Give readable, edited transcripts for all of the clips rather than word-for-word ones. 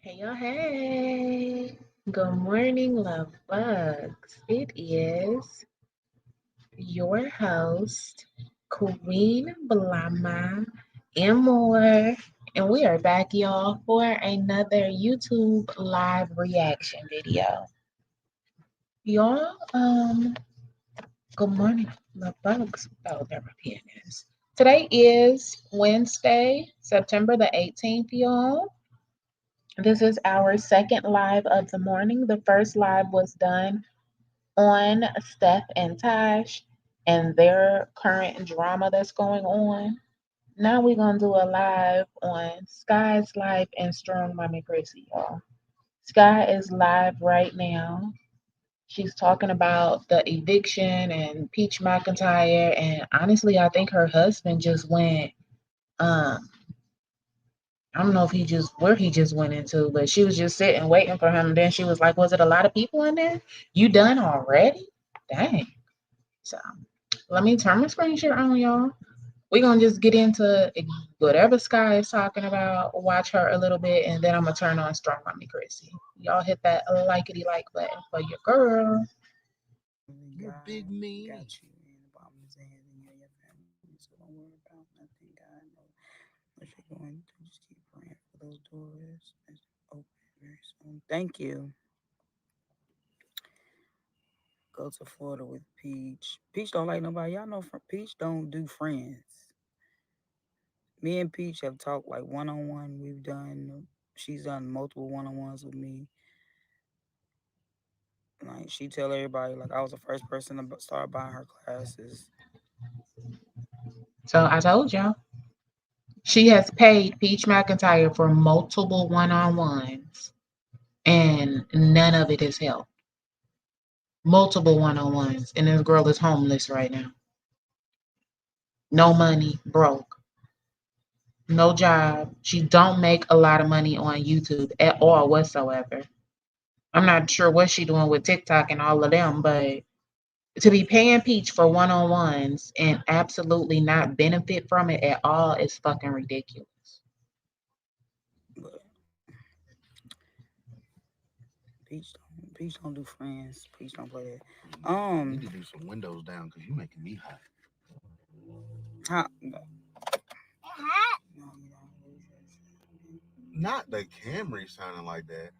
Hey, y'all, hey. Good morning, love bugs. It is your host, Queen Blama and more. And we are back, y'all, for another YouTube live reaction video. Y'all, good morning, love bugs. Oh, there my pen is. Today is Wednesday, September the 18th, y'all. This is our second live of the morning. The first live was done on Steph and Tash and their current drama that's going on. Now we're gonna do a live on Skye's life and Strong Mommy Chrissy, y'all. Skye is live right now. She's talking about the eviction and Peach McIntyre, and honestly, I think her husband just went. Um, I don't know if he just where he just went into, but she was just sitting waiting for him. And then she was like, "Was it a lot of people in there? You done already? Dang!" So let me turn my screen share on, y'all. We're gonna just get into whatever Skye is talking about, watch her a little bit, and then I'm gonna turn on Strong Mommy Chrissy. Y'all hit that likety like button for your girl. Your big me got you in the bottom of his hand and you and your family. So don't worry about nothing. God knows what you're going to. Just keep praying for those doors that's open very soon. Thank you. Go to Florida with Peach. Peach don't like nobody. Y'all know Peach don't do friends. Me and Peach have talked like one on one. She's done multiple one on ones with me. Like she tell everybody like I was the first person to start buying her classes. So I told y'all. She has paid Peach McIntyre for multiple one-on-ones, and none of it has helped. Multiple one-on-ones, and this girl is homeless right now. No money, broke, no job. She don't make a lot of money on YouTube at all whatsoever. I'm not sure what she doing with TikTok and all of them, but to be paying Peach for one-on-ones and absolutely not benefit from it at all is fucking ridiculous. But Peach don't do friends. Peach don't play that. You need to do some windows down because you're making me hot. How, Not the Camry sounding like that.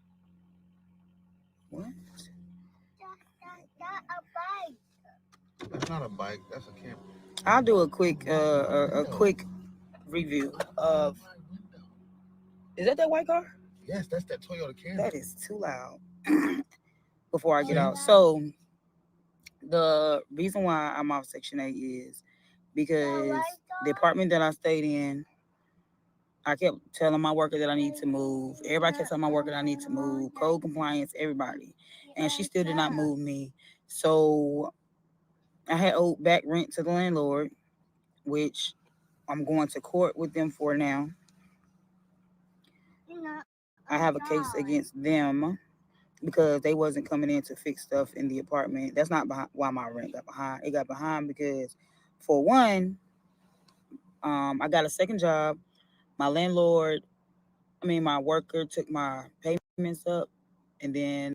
what? That's not a bike. That's a Camry. I'll do a quick review of. Is that white car? Yes, that's that Toyota Camry. That is too loud. Before I get out, so the reason why I'm off Section 8 is because the apartment that I stayed in, I kept telling my worker that I need to move. Everybody kept telling my worker that I need to move. Code compliance, everybody. And she still did not move me. So I had owed back rent to the landlord, which I'm going to court with them for now. I have a case against them because they wasn't coming in to fix stuff in the apartment. That's not why my rent got behind. It got behind because, for one, I got a second job. My my worker took my payments up, and then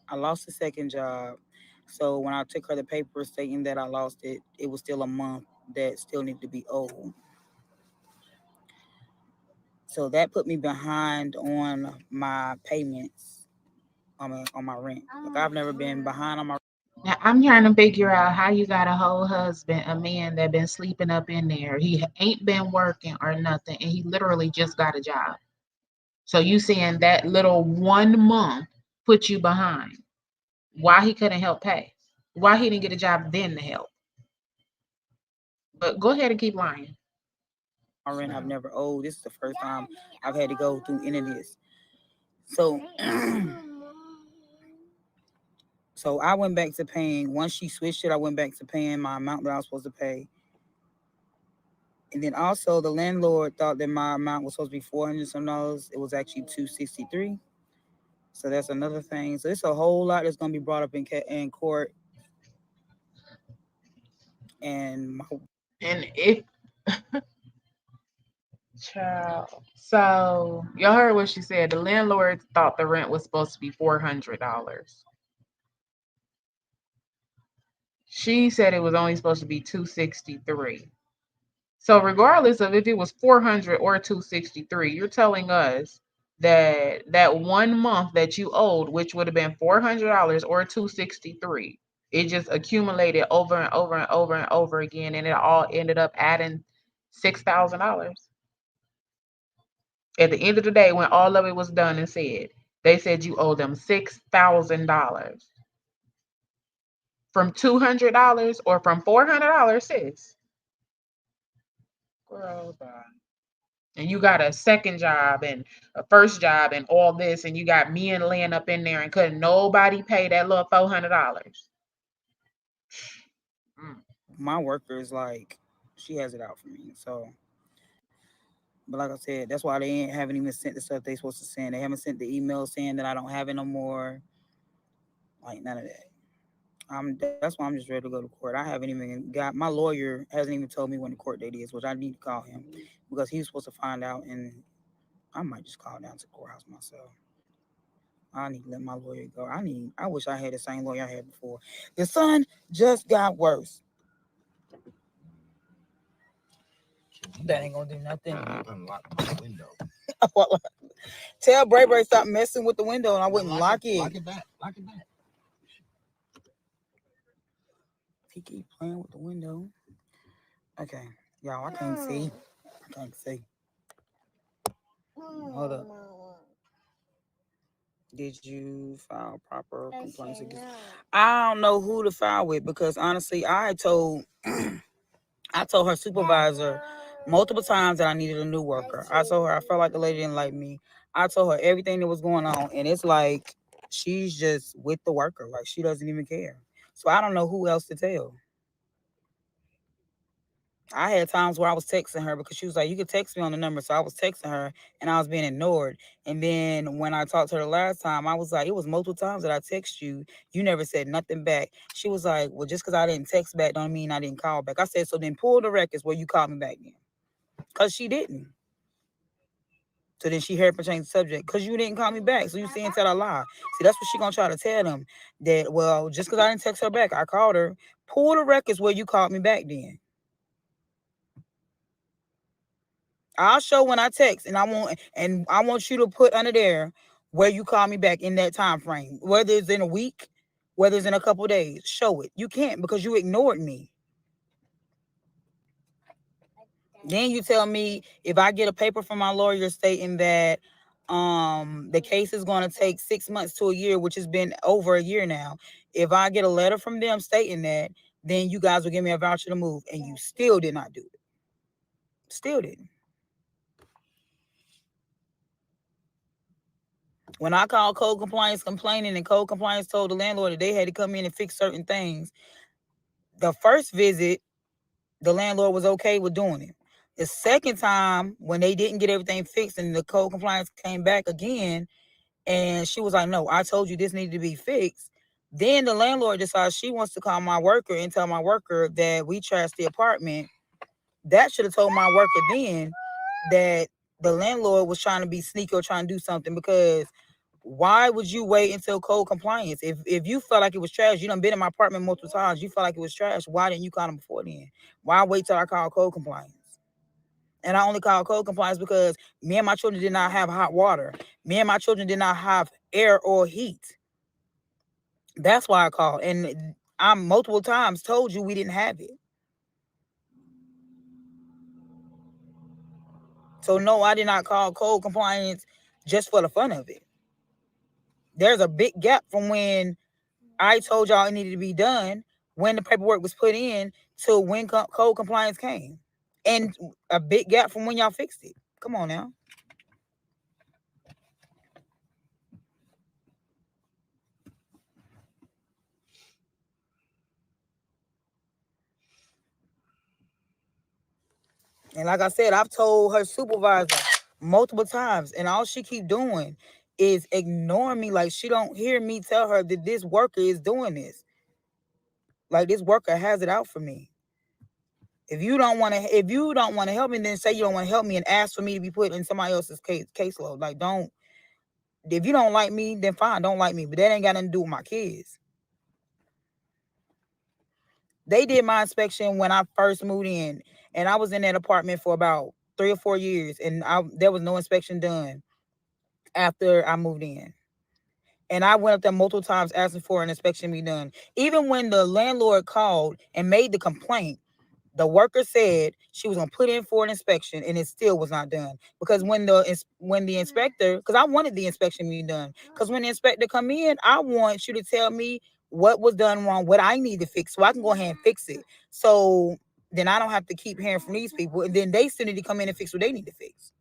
I lost the second job. So when I took her the paper stating that I lost it, it was still a month that still needed to be owed. So that put me behind on my payments on my rent. Like I've never been behind on my. Now I'm trying to figure out how you got a whole husband, a man that been sleeping up in there. He ain't been working or nothing, and he literally just got a job. So you saying that little 1 month put you behind? Why he couldn't help pay? Why he didn't get a job then to help? But go ahead and keep lying. My rent I've never owed. This is the first time I've had to go through any of this. So so I went back to paying. Once she switched it, I went back to paying my amount that I was supposed to pay. And then also the landlord thought that my amount was supposed to be $400 some dollars. It was actually $263. So that's another thing. So it's a whole lot that's gonna be brought up in court. And And if Child. So y'all heard what she said. The landlord thought the rent was supposed to be $400. She said it was only supposed to be 263. So regardless of if it was 400 or 263, you're telling us that that 1 month that you owed, which would have been $400 or 263, it just accumulated over and over and over and over again, and it all ended up adding $6,000. At the end of the day, when all of it was done and said, they said you owe them $6,000 from $200 or from $400, sis. Girl, bye. And you got a second job and a first job and all this, and you got men laying up in there and couldn't nobody pay that little $400. My worker is like, she has it out for me. So, but like I said, that's why they haven't even sent the stuff they supposed to send. They haven't sent the email saying that I don't have it no more. Like none of that. That's why I'm just ready to go to court. I haven't even got, my lawyer hasn't even told me when the court date is, which I need to call him because he's supposed to find out, and I might just call down to the courthouse myself. I need to let my lawyer go. I wish I had the same lawyer I had before. The sun just got worse. That ain't gonna do nothing. Unlock my window. Tell Bray Bray stop messing with the window, and I wouldn't lock it. Lock it back. Lock it back. He keep playing with the window. Okay, y'all, I can't see. I can't see. Hold up. Did you file proper complaints against? I don't know who to file with because honestly, I told her supervisor multiple times that I needed a new worker. I told her I felt like the lady didn't like me. I told her everything that was going on, and it's like she's just with the worker, like she doesn't even care. So I don't know who else to tell. I had times where I was texting her because she was like, you could text me on the number. So I was texting her and I was being ignored. And then when I talked to her the last time, I was like, it was multiple times that I text you. You never said nothing back. She was like, well, just because I didn't text back don't mean I didn't call back. I said, so then pull the records where you called me back then. Because she didn't. So then she heard me change the subject. Because you didn't call me back. So you see and tell a lie. See, that's what she going to try to tell them. That, well, just because I didn't text her back, I called her. Pull the records where you called me back then. I'll show when I text, and I want you to put under there where you call me back in that time frame, whether it's in a week, whether it's in a couple of days. Show it. You can't because you ignored me. Then you tell me if I get a paper from my lawyer stating that the case is going to take 6 months to a year, which has been over a year now. If I get a letter from them stating that, then you guys will give me a voucher to move, and you still did not do it. Still didn't. When I called code compliance complaining, and code compliance told the landlord that they had to come in and fix certain things, the first visit, the landlord was okay with doing it. The second time, when they didn't get everything fixed and the code compliance came back again, and she was like, no, I told you this needed to be fixed. Then the landlord decides she wants to call my worker and tell my worker that we trashed the apartment. That should have told my worker then that the landlord was trying to be sneaky or trying to do something, because why would you wait until code compliance? If you felt like it was trash, you done been in my apartment multiple times, you felt like it was trash, why didn't you call them before then? Why wait till I call code compliance? And I only called code compliance because me and my children did not have hot water. Me and my children did not have air or heat. That's why I called. And I multiple times told you we didn't have it. So no, I did not call code compliance just for the fun of it. There's a big gap from when I told y'all it needed to be done, when the paperwork was put in, to when code compliance came. And a big gap from when y'all fixed it. Come on now. And like I said, I've told her supervisor multiple times, and all she keep doing is ignoring me. Like she don't hear me tell her that this worker is doing this. Like this worker has it out for me. If you don't want to help me, then say you don't want to help me and ask for me to be put in somebody else's caseload. Like, don't. If you don't like me, then fine, don't like me. But that ain't got nothing to do with my kids. They did my inspection when I first moved in, and I was in that apartment for about 3 or 4 years, and there was no inspection done after I moved in. And I went up there multiple times asking for an inspection to be done. Even when the landlord called and made the complaint, the worker said she was gonna put in for an inspection, and it still was not done. Because when the inspector, because I wanted the inspection to be done, because when the inspector come in, I want you to tell me what was done wrong, what I need to fix, so I can go ahead and fix it. So then I don't have to keep hearing from these people, and then they still need to come in and fix what they need to fix.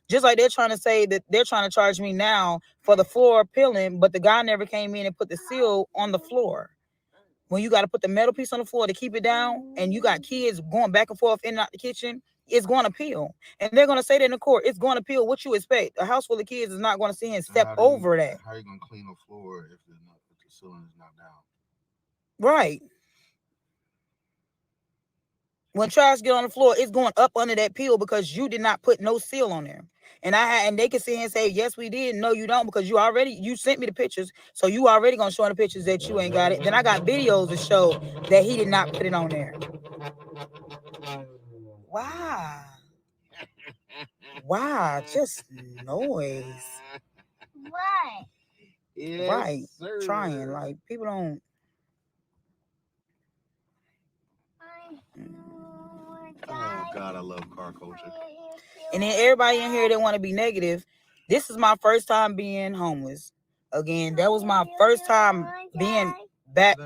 Just like they're trying to say that they're trying to charge me now for the floor peeling, but the guy never came in and put the seal on the floor. When you got to put the metal piece on the floor to keep it down, and you got kids going back and forth in and out the kitchen, it's going to peel. And they're going to say that in the court, it's going to peel. What you expect? A house full of kids is not going to sit here and step over that. How are you going to clean the floor if the ceiling is not down? Right. When trash get on the floor, it's going up under that peel because you did not put no seal on there. And they can sit here and say, yes, we did. No, you don't, because you sent me the pictures. So you already gonna show the pictures that you ain't got it. Then I got videos to show that he did not put it on there. Wow. Wow, just noise. What? Yes, right. Sir. Trying. Like, people don't. Oh God, I love car culture. And then everybody in here that want to be negative. This is my first time being homeless. Again, that was my first time being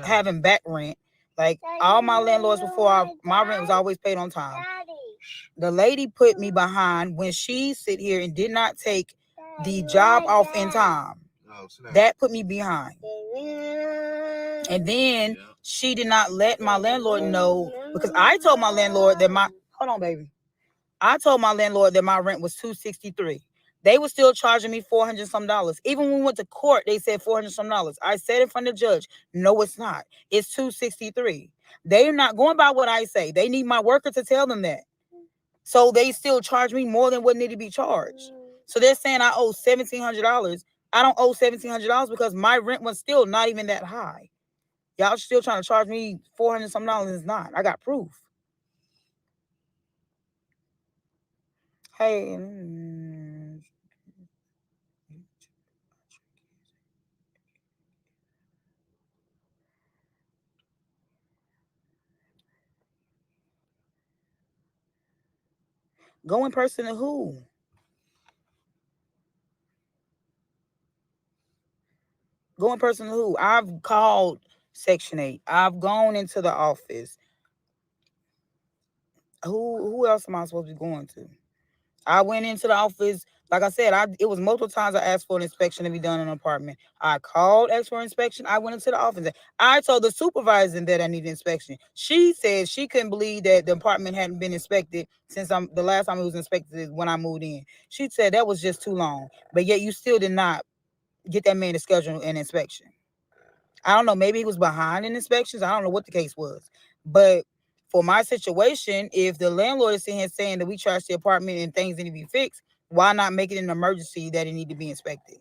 having back rent. Like, all my landlords before, my rent was always paid on time. The lady put me behind when she sit here and did not take the job off in time. That put me behind. And then she did not let my landlord know, because I told my landlord that hold on, baby. I told my landlord that my rent was $263. They were still charging me $400 some. Even when we went to court, they said $400 some. I said in front of the judge, no, it's not. It's $263. They're not going by what I say. They need my worker to tell them that. So they still charge me more than what needed to be charged. So they're saying I owe $1,700. I don't owe $1,700 because my rent was still not even that high. Y'all still trying to charge me $400 some. It's not. I got proof. Hey. Go in person to who? Go in person to who? I've called Section 8. I've gone into the office. Who else am I supposed to be going to? I went into the office. Like I said, it was multiple times I asked for an inspection to be done in an apartment. I called, asked for an inspection. I went into the office. I told the supervisor that I needed inspection. She said she couldn't believe that the apartment hadn't been inspected since the last time it was inspected is when I moved in. She said that was just too long. But yet you still did not get that man to schedule an inspection. I don't know. Maybe he was behind in inspections. I don't know what the case was. But for my situation, if the landlord is sitting here saying that we trashed the apartment and things need to be fixed, why not make it an emergency that it need to be inspected?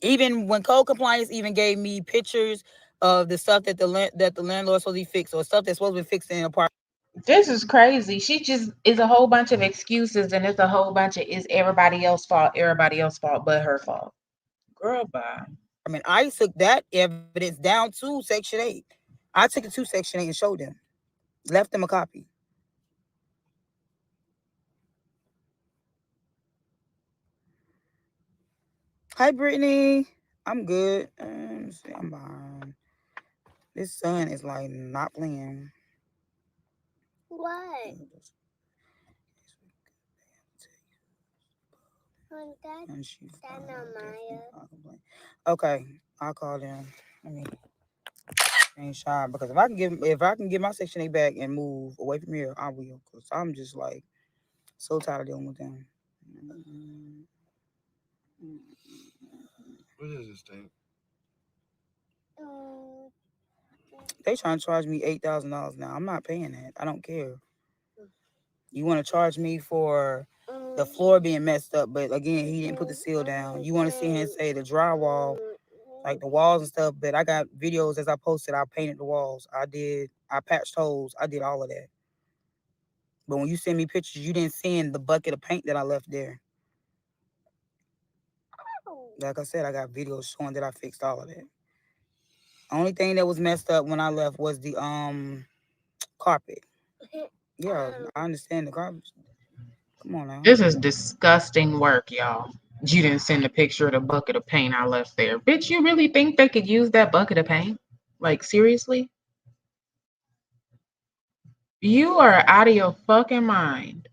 Even when code compliance even gave me pictures of the stuff that the landlord supposed to be fixed, or stuff that's supposed to be fixed in the apartment. This is crazy. She just is a whole bunch of excuses, and it's a whole bunch of is everybody else's fault but her fault. Girl, bye. I mean, I took that evidence down to Section 8. I took it to Section 8 and showed them. Left them a copy. Hi, Brittany. I'm good. I'm behind. This sun is like not playing. What? Okay, I'll call them. I mean, ain't shy because if I can get my Section 8 back and move away from here, I will. Cause I'm just like so tired of dealing with them. What is this thing? They trying to charge me $8,000 now. I'm not paying that. I don't care. You want to charge me for the floor being messed up, but again, he didn't put the seal down. You want to see him say the drywall, like the walls and stuff, but I got videos as I posted. I painted the walls. I patched holes. I did all of that. But when you send me pictures, you didn't send the bucket of paint that I left there. Like I said, I got videos showing that I fixed all of that. Only thing that was messed up when I left was the carpet. Yeah, I understand the carpet. Come on now. This is disgusting work, y'all. You didn't send a picture of the bucket of paint I left there. Bitch, you really think they could use that bucket of paint? Like, seriously? You are out of your fucking mind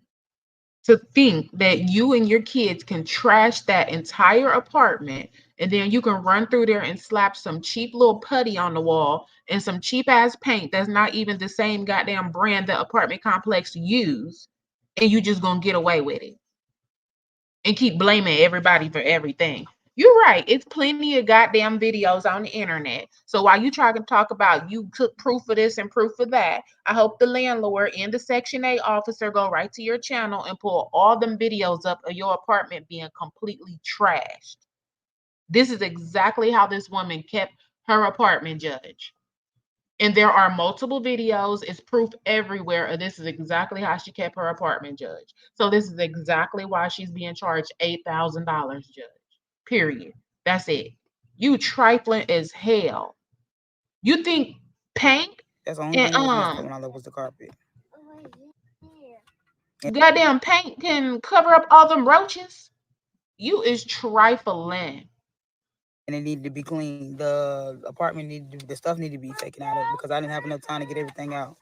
to think that you and your kids can trash that entire apartment and then you can run through there and slap some cheap little putty on the wall and some cheap ass paint that's not even the same goddamn brand the apartment complex use, and you just gonna get away with it and keep blaming everybody for everything. You're right. It's plenty of goddamn videos on the internet. So while you try to talk about you took proof of this and proof of that, I hope the landlord and the Section 8 officer go right to your channel and pull all them videos up of your apartment being completely trashed. This is exactly how this woman kept her apartment judge. And there are multiple videos. It's proof everywhere. This is exactly how she kept her apartment judge. So this is exactly why she's being charged $8,000, judge. Period. That's it. You trifling as hell. You think paint That's the only and thing that was messed up when I left was the carpet. goddamn paint can cover up all them roaches? You is trifling. And it needed to be cleaned. The apartment the stuff needed to be taken out of because I didn't have enough time to get everything out.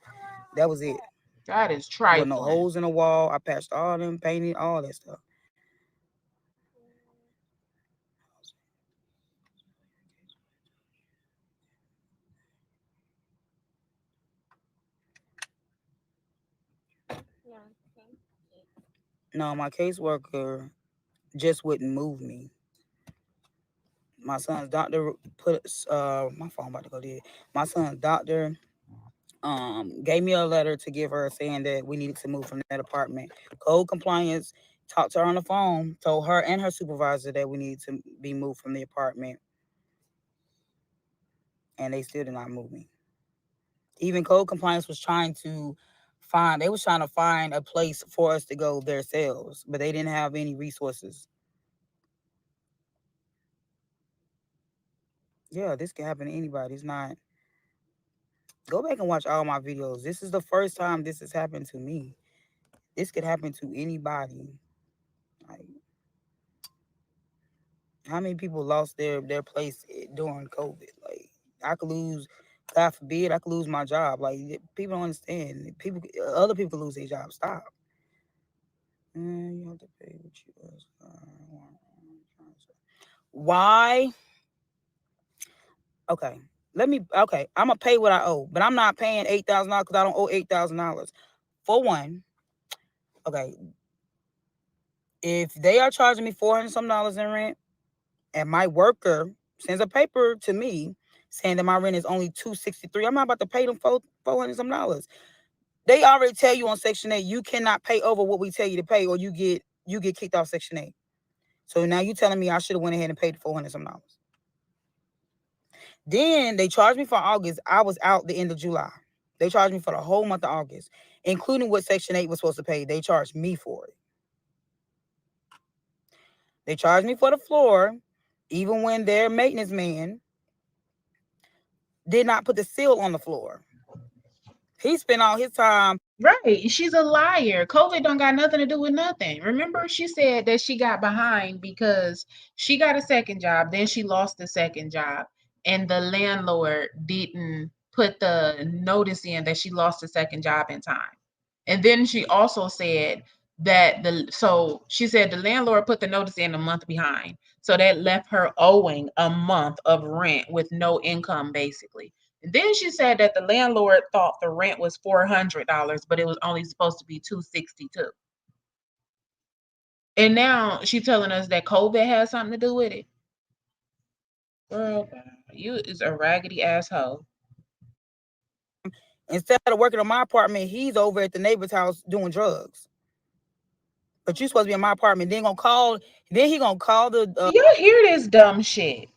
That was it. That is There were no trifling. holes in the wall. I patched all them, painted all that stuff. No, my caseworker just wouldn't move me. My son's doctor put my phone about to go dead. My son's doctor gave me a letter to give her saying that we needed to move from that apartment. Code compliance talked to her on the phone, told her and her supervisor that we needed to be moved from the apartment, and they still did not move me. Even code compliance was trying to find a place for us to go themselves, but they didn't have any resources. Yeah, this can happen to anybody. It's not. Go back and watch all my videos. This is the first time this has happened to me. This could happen to anybody. Like, how many people lost their place during COVID? Like, I could lose, God forbid, I could lose my job. Like, people don't understand. Other people could lose their job. Stop. You have to pay what you was. Why? Okay. Okay. I'm gonna pay what I owe, but I'm not paying $8,000 because I don't owe $8,000. For one, okay, if they are charging me $400 some in rent, and my worker sends a paper to me saying that my rent is only $263, I'm not about to pay them $400 some. They already tell you on Section 8 you cannot pay over what we tell you to pay, or you get kicked off Section 8. So now you telling me I should have went ahead and paid the $400 some. Then they charged me for August. I was out the end of July. They charged me for the whole month of August, including what Section 8 was supposed to pay. They charged me for it. They charged me for the floor, even when their maintenance man did not put the seal on the floor. He spent all his time. Right. She's a liar. COVID don't got nothing to do with nothing. Remember, she said that she got behind because she got a second job, then she lost the second job, and the landlord didn't put the notice in that she lost the second job in time. And then she also said that she said the landlord put the notice in a month behind. So that left her owing a month of rent with no income, basically. And then she said that the landlord thought the rent was $400, but it was only supposed to be $262. And now she's telling us that COVID has something to do with it. Girl, you is a raggedy asshole. Instead of working on my apartment, he's over at the neighbor's house doing drugs. But you supposed to be in my apartment. Then he gonna call the. Y'all hear this dumb shit?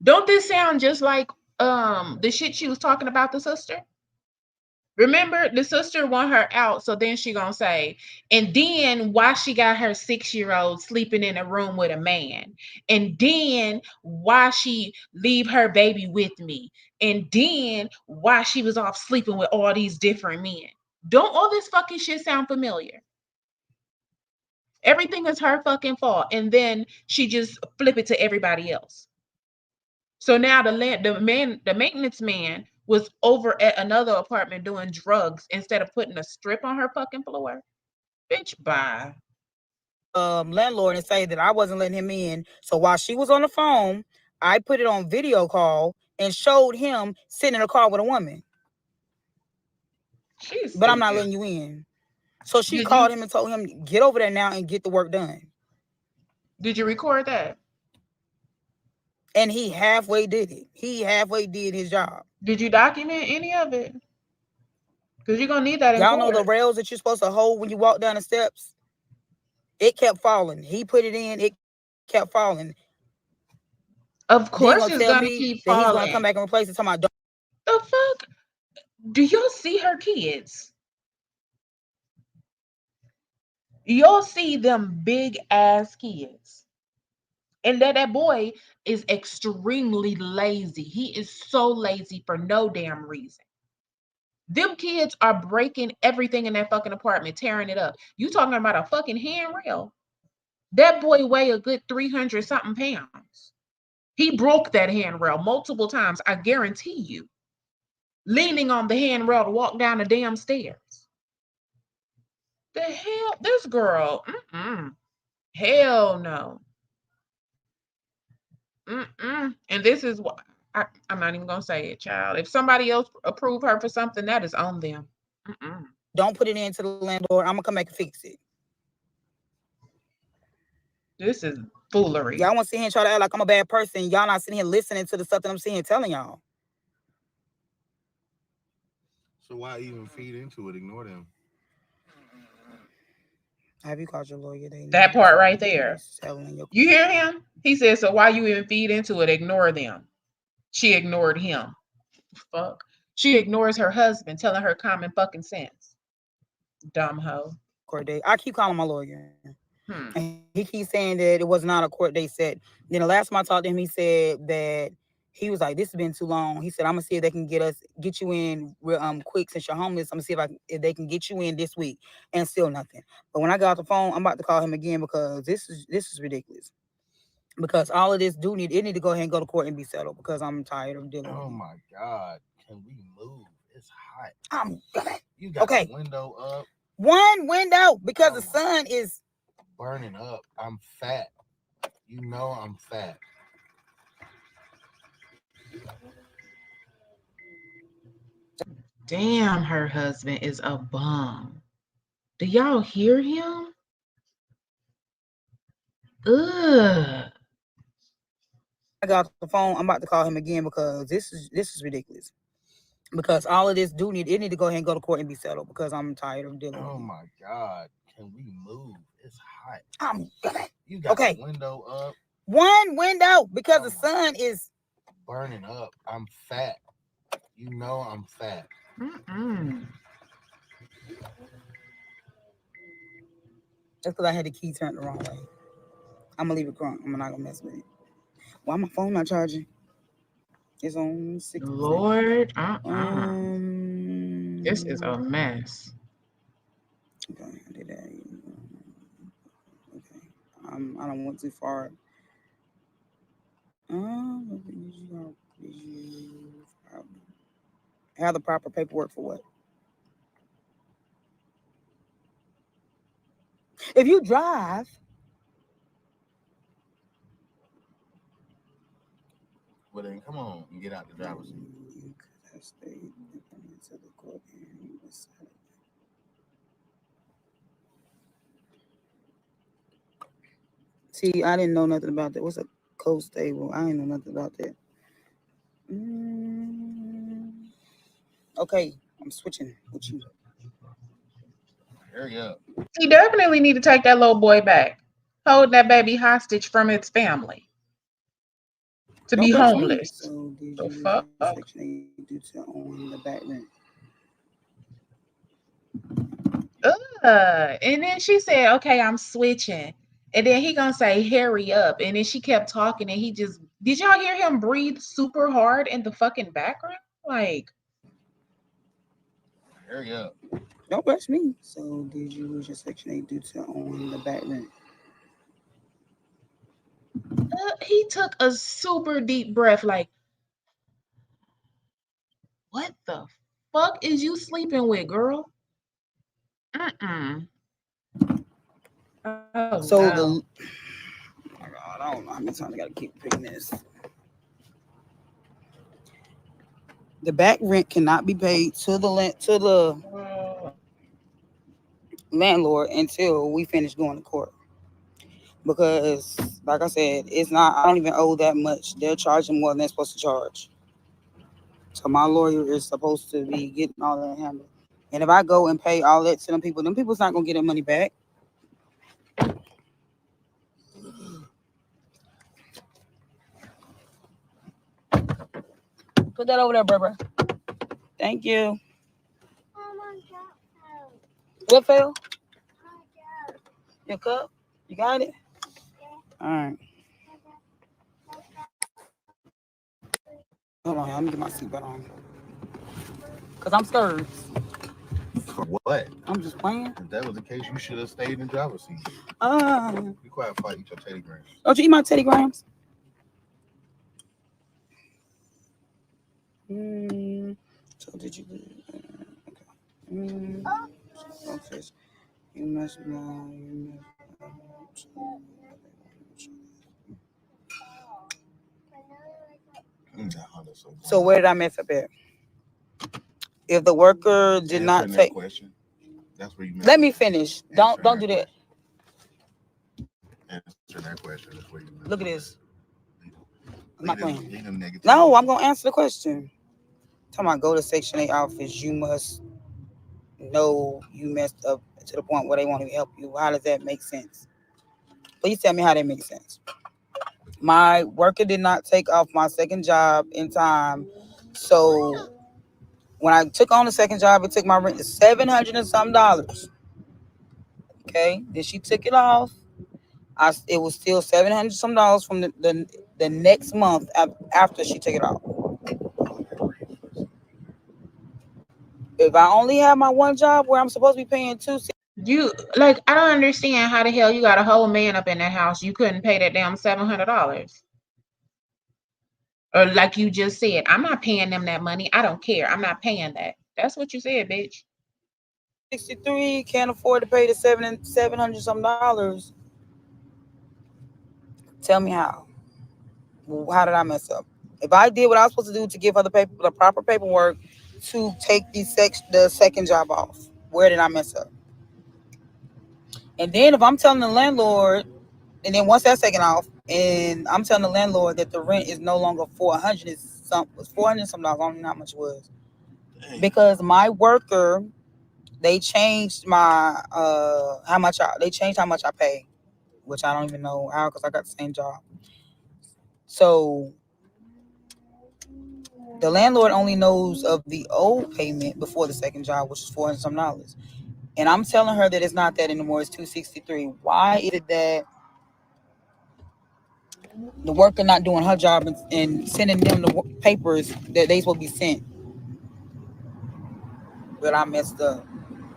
Don't this sound just like the shit she was talking about the sister? Remember, the sister want her out, so then she gonna say, and then why she got her 6-year-old sleeping in a room with a man, and then why she leave her baby with me, and then why she was off sleeping with all these different men. Don't all this fucking shit sound familiar? Everything is her fucking fault, and then she just flip it to everybody else. So now the maintenance man was over at another apartment doing drugs instead of putting a strip on her fucking floor. Bitch, bye. Landlord and say that I wasn't letting him in. So while she was on the phone, I put it on video call and showed him sitting in a car with a woman. She's But I'm not stupid. letting you in. So she Did called you him and told him, get over there now and get the work done. did you record that? And he halfway did it. He halfway did his job. Did you document any of it? Because you're gonna need that in Y'all know the court. rails that you're supposed to hold when you walk down the steps? It kept falling. He put it in, it kept falling. Of Then course gonna it's tell gonna me keep that he's gonna come falling. back and replace it. Talking about, The fuck? Do y'all see her kids? Y'all see them big ass kids. And that boy is extremely lazy. He is so lazy for no damn reason. Them kids are breaking everything in that fucking apartment, tearing it up. You talking about a fucking handrail? That boy weigh a good 300 something pounds. He broke that handrail multiple times, I guarantee you. Leaning on the handrail to walk down the damn stairs. The hell, this girl, hell no. And this is what I'm not even gonna say it, child. If somebody else approve her for something, that is on them. don't put it into the landlord. I'm gonna come back and fix it. This is foolery. Y'all want to sit here and try to act like I'm a bad person. Y'all not sitting here listening to the stuff that I'm sitting here telling y'all. So why even feed into it? Ignore them. Have you called your lawyer? They That need part right to there. selling your. You hear him? He said, so why you even feed into it? Ignore them. She ignored him. Fuck. She ignores her husband, telling her common fucking sense. Dumb hoe. Court date. I keep calling my lawyer. Hmm. And he keeps saying that it was not a court date set. Then the last time I talked to him, he said that he was like, this has been too long. He said, I'm gonna see if they can get you in quick since you're homeless. I'm gonna see if they can get you in this week, and still nothing. But when I got off the phone, I'm about to call him again because this is ridiculous. Because all of this need to go ahead and go to court and be settled because I'm tired of dealing with Oh it. my God. Can we move? It's hot. I'm You got okay. the window up. One window because the sun is burning up. I'm fat. You know I'm fat. Damn, her husband is a bum. Do y'all hear him? Ugh. I got off the phone. I'm about to call him again because this is ridiculous. Because all of this need to go ahead and go to court and be settled because I'm tired of dealing with it. Oh my God. Can we move? It's hot. I'm You got the window up. One window because the sun is burning up. I'm fat. You know I'm fat. That's because I had the key turned the wrong way. I'm gonna leave it crunk. I'm not gonna mess with it. Why my phone not charging? It's on 6%. Lord, this is a mess. Okay, I did that. Okay, I don't want too far. Have the proper paperwork for what? If you drive. Well then, come on and get out the driver's seat. See, I didn't know nothing about that. What's a co-stable? I didn't know nothing about that. Okay. I'm switching with you. Hurry up. He definitely need to take that little boy back. Hold that baby hostage from its family to Don't be rush me. homeless. So did The you lose your fuck? Section 8 due to owing the back rent? And then she said, okay, I'm switching. And then he gonna say, hurry up. And then she kept talking and he just did y'all hear him breathe super hard in the fucking background? Like, Hurry up. Don't rush me. So did you lose your Section 8 due to owing the back rent? he took a super deep breath, like, what the fuck is you sleeping with, girl? Mm-mm. Oh So no. oh my God, I don't know how many times I gotta keep picking this. The back rent cannot be paid to the landlord until we finish going to court. Because, like I said, it's not. I don't even owe that much. They're charging more than they're supposed to charge. So my lawyer is supposed to be getting all that handled. And if I go and pay all that to them people's not gonna get their money back. Put that over there, bro. Thank you. What fell? Your cup? You got it? All right. Hold on, let me get my seatbelt on. Cause I'm scared. For what? I'm just playing. If that was the case, you should have stayed in the driver's seat. Be quiet before I eat your Teddy Grahams. Don't you eat my Teddy Grahams? So did you? Okay. Okay. You must know. So where did I mess up at? If the worker did not take question, that's where you. Let me finish. Don't do that. Answer that question. That's where you. Look at this. I'm not playing. Negative. No, I'm gonna answer the question. Talking about go to Section 8 office, you must know you messed up to the point where they won't even help you. How does that make sense? Please tell me how that makes sense. My worker did not take off my second job in time, so when I took on the second job, it took my rent to $700 and some dollars. Okay, then she took it off. It was still $700 some dollars from the next month after she took it off. If I only have my one job where I'm supposed to be paying You like I don't understand how the hell you got a whole man up in that house. You couldn't pay that damn $700. Or like you just said, I'm not paying them that money. I don't care. I'm not paying that. That's what you said, bitch. 63 can't afford to pay the $700 some dollars. Tell me how. How did I mess up? If I did what I was supposed to do to give her the proper paperwork to take the second job off, where did I mess up? And then if I'm telling the landlord, and then once that's taken off, and I'm telling the landlord that the rent is no longer $400 some dollars. I don't know how much it was, because my worker, they changed my they changed how much I pay, which I don't even know how because I got the same job. So the landlord only knows of the old payment before the second job, which is $400 some dollars. And I'm telling her that it's not that anymore. It's $263. Why is it that the worker not doing her job and sending them the papers that they supposed to be sent? But I messed up.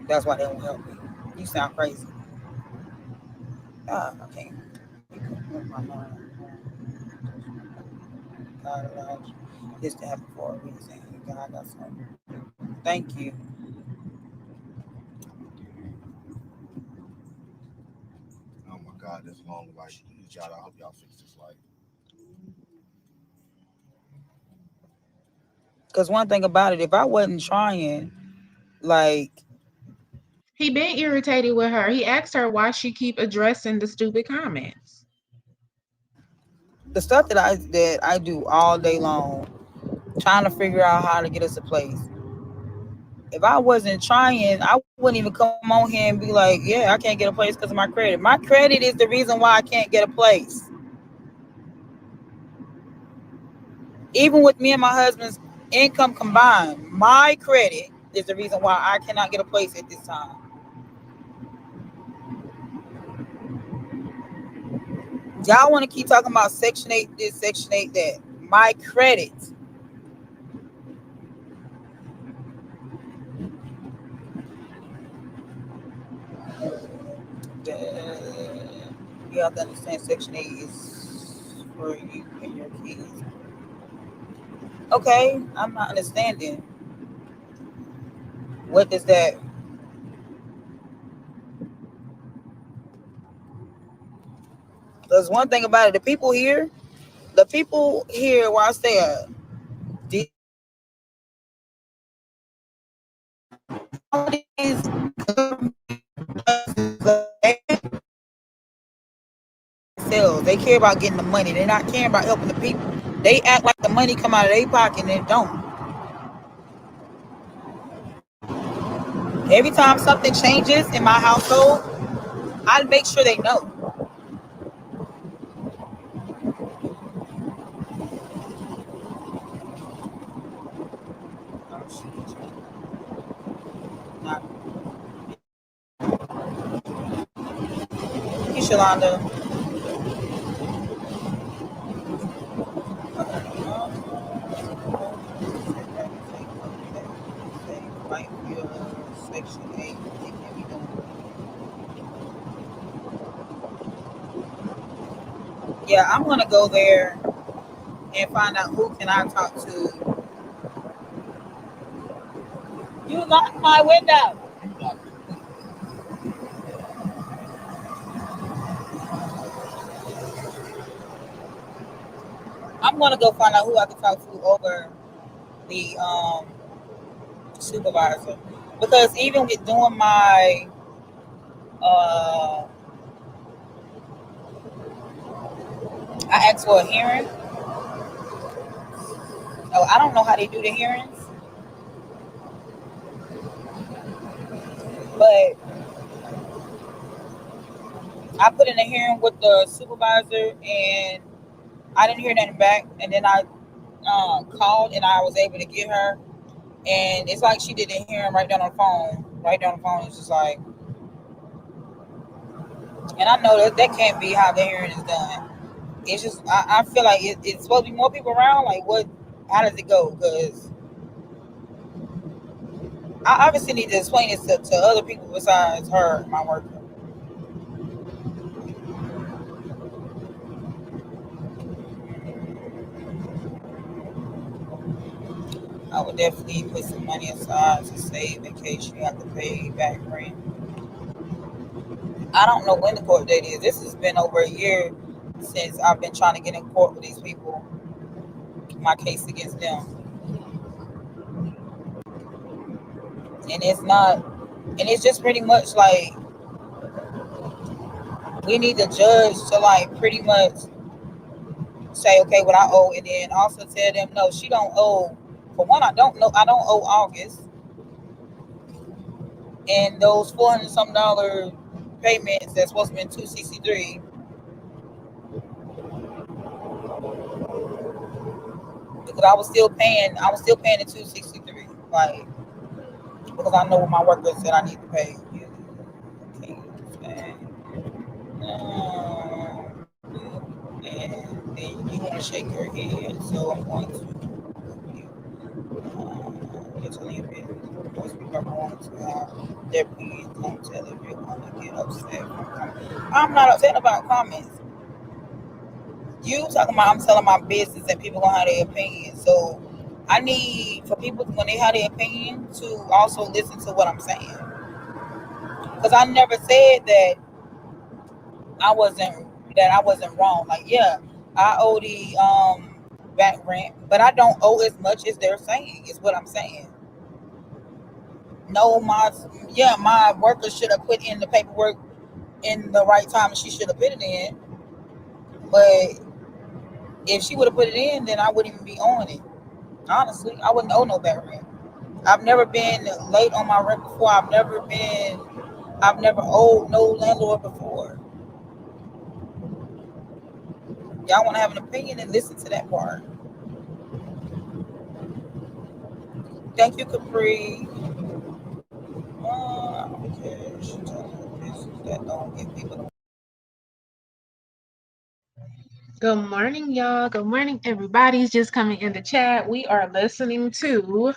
That's why they won't help me. You sound crazy. I can't. God allowed this to happen for a reason. God got something. Thank you. Oh my God, this long light. Y'all, I hope y'all fix this light. Because one thing about it, if I wasn't trying, like, He been irritated with her. He asked her why she keep addressing the stupid comments. the stuff that I do all day long, trying to figure out how to get us a place. If I wasn't trying, I wouldn't even come on here and be like, yeah, I can't get a place because of my credit. My credit is the reason why I can't get a place. Even with me and my husband's income combined, my credit is the reason why I cannot get a place at this time. Y'all want to keep talking about Section 8 this, Section 8 that. My credit. You have to understand Section 8 is for you and your kids. Okay, I'm not understanding. What does that? There's one thing about it. The people here where I stay at, these sales, they care about getting the money. They're not caring about helping the people. They act like the money come out of their pocket and it don't. Every time something changes in my household, I make sure they know. Shalonda. Section 8. Yeah, I'm gonna go there and find out who can I talk to. You locked my window. I'm gonna go find out who I can talk to over the supervisor, because even with doing my I asked for a hearing. Oh, I don't know how they do the hearings, but I put in a hearing with the supervisor and I didn't hear nothing back. And then I called and I was able to get her. And it's like she did the hearing right down on the phone. Right down on the phone. It's just like, and I know that can't be how the hearing is done. It's just, I feel like it's supposed to be more people around. Like, how does it go? Because I obviously need to explain this to other people besides her, my worker. I would definitely put some money aside to save in case you have to pay back rent. I don't know when the court date is. This has been over a year since I've been trying to get in court with these people, my case against them. And it's just pretty much like we need the judge to like pretty much say, okay, what I owe, and then also tell them, no, she don't owe. For one, I don't owe August. And those $400 some payments that's supposed to be $263. Because I was still paying the $263, like, because I know what my worker said I need to pay. And then you want to shake your head, so I'm going to get a little bit. Most people are going to have their opinions. Don't tell everyone to get upset. I'm not upset about comments. You talking about I'm telling my business and people gonna have their opinion. So I need for people when they have their opinion to also listen to what I'm saying. Because I never said that I wasn't wrong. Like, yeah, I owe the back rent, but I don't owe as much as they're saying, is what I'm saying. No, my worker should have put in the paperwork in the right time and she should have put it in. But if she would have put it in, then I wouldn't even be on it. Honestly, I wouldn't owe no back rent. I've never been late on my rent before. I've never owed no landlord before. Y'all want to have an opinion and listen to that part. Thank you, Capri. I don't care. She told me that don't give people. Good morning, y'all. Good morning, everybody's just coming in the chat. We are listening to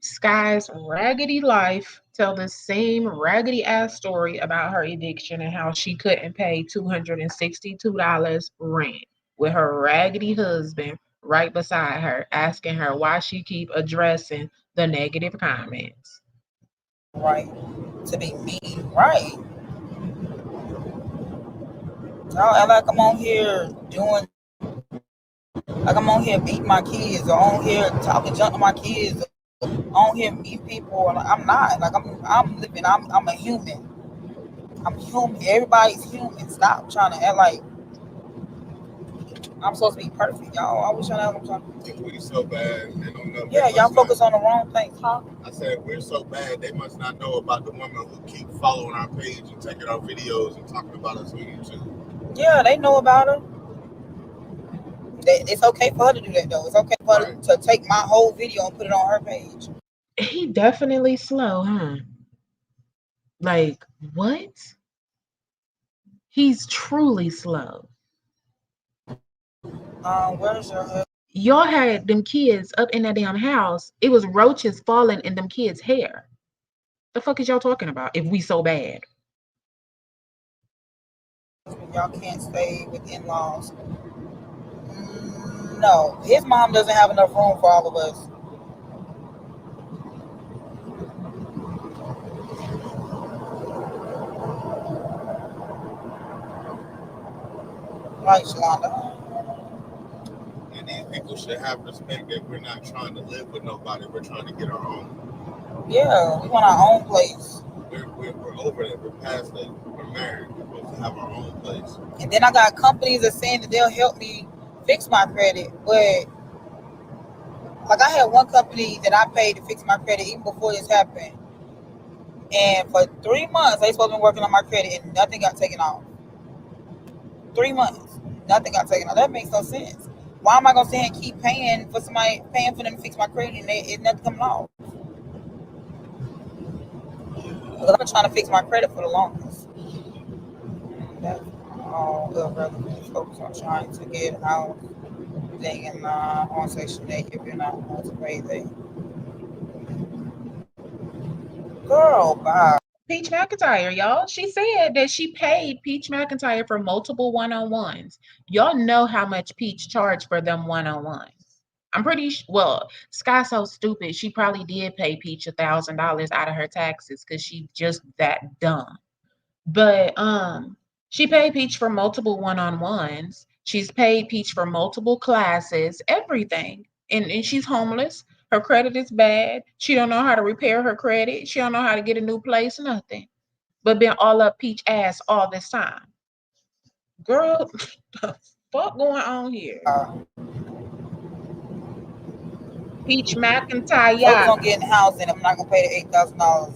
Skye's Raggedy Life tell the same raggedy ass story about her eviction and how she couldn't pay $262 rent with her raggedy husband right beside her, asking her why she keep addressing the negative comments. Right. To be mean. Right. Y'all act like I'm on here doing, like I'm on here beating my kids or on here talking junk to my kids or on here meeting people. Like, I'm not. Like I'm living. I'm a human. I'm human. Everybody's human. Stop trying to act like I'm supposed to be perfect, y'all. I was trying to act like I'm If we so bad, they don't know. Yeah, y'all focus on the wrong things, huh? I said, if we're so bad, they must not know about the women who keep following our page and taking our videos and talking about us on YouTube. Yeah, they know about her. It's okay for her to do that, though. It's okay for her to take my whole video and put it on her page. He definitely slow, huh? Like, what? He's truly slow. Where's your husband? Y'all had them kids up in that damn house. It was roaches falling in them kids' hair. The fuck is y'all talking about if we so bad? Y'all can't stay with in-laws. No, his mom doesn't have enough room for all of us. Right, Shalonda. And these people should have respect that we're not trying to live with nobody. We're trying to get our own. Yeah, we want our own place. We're over it. We're past it. We're married. We're supposed to have our own place. And then I got companies that saying that they'll help me fix my credit, but like I had one company that I paid to fix my credit even before this happened. And for 3 months, they supposed to be working on my credit and nothing got taken off. 3 months, nothing got taken off. That makes no sense. Why am I gonna sit here and keep paying for somebody, paying for them to fix my credit and it's nothing coming off? Because I've been trying to fix my credit for the longest. That's all irrelevant. Focus on trying to get out. Thinking on Section 8 if you're not motivated. Girl, bye. Peach McIntyre, y'all. She said that she paid Peach McIntyre for multiple one-on-ones. Y'all know how much Peach charged for them one-on-ones. I'm pretty well, Skye's so stupid. She probably did pay Peach $1,000 out of her taxes because she's just that dumb. But she paid Peach for multiple one-on-ones. She's paid Peach for multiple classes, everything. And she's homeless. Her credit is bad. She don't know how to repair her credit. She don't know how to get a new place, nothing. But been all up Peach ass all this time. Girl, the fuck going on here? Peach Focus McIntyre. on getting housing. I'm not gonna pay the $8,000.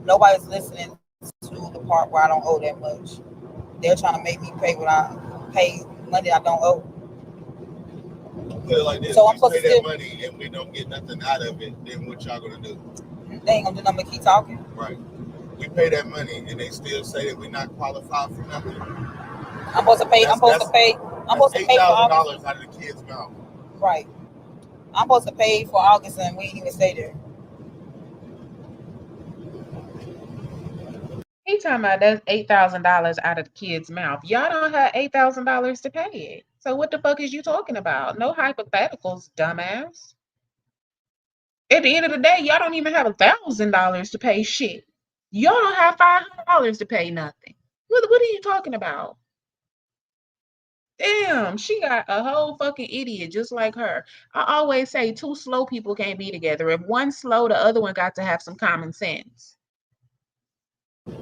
Nobody's listening to the part where I don't owe that much. They're trying to make me pay what I pay money I don't owe. Put it like this: so I'm supposed to pay that money and we don't get nothing out of it. Then what y'all gonna do? They ain't gonna do nothing but keep talking. Right. We pay that money and they still say that we're not qualified for nothing. I'm supposed to pay. I'm supposed to pay $8,000 out of the kid's mouth. Right. I'm supposed to pay for August and we ain't even stay there. He talking about that's $8,000 out of the kid's mouth. Y'all don't have $8,000 to pay it. So what the fuck is you talking about? No hypotheticals, dumbass. At the end of the day, y'all don't even have $1,000 to pay shit. Y'all don't have $500 to pay nothing. What are you talking about? Damn, she got a whole fucking idiot just like her. I always say two slow people can't be together. If one's slow, the other one got to have some common sense.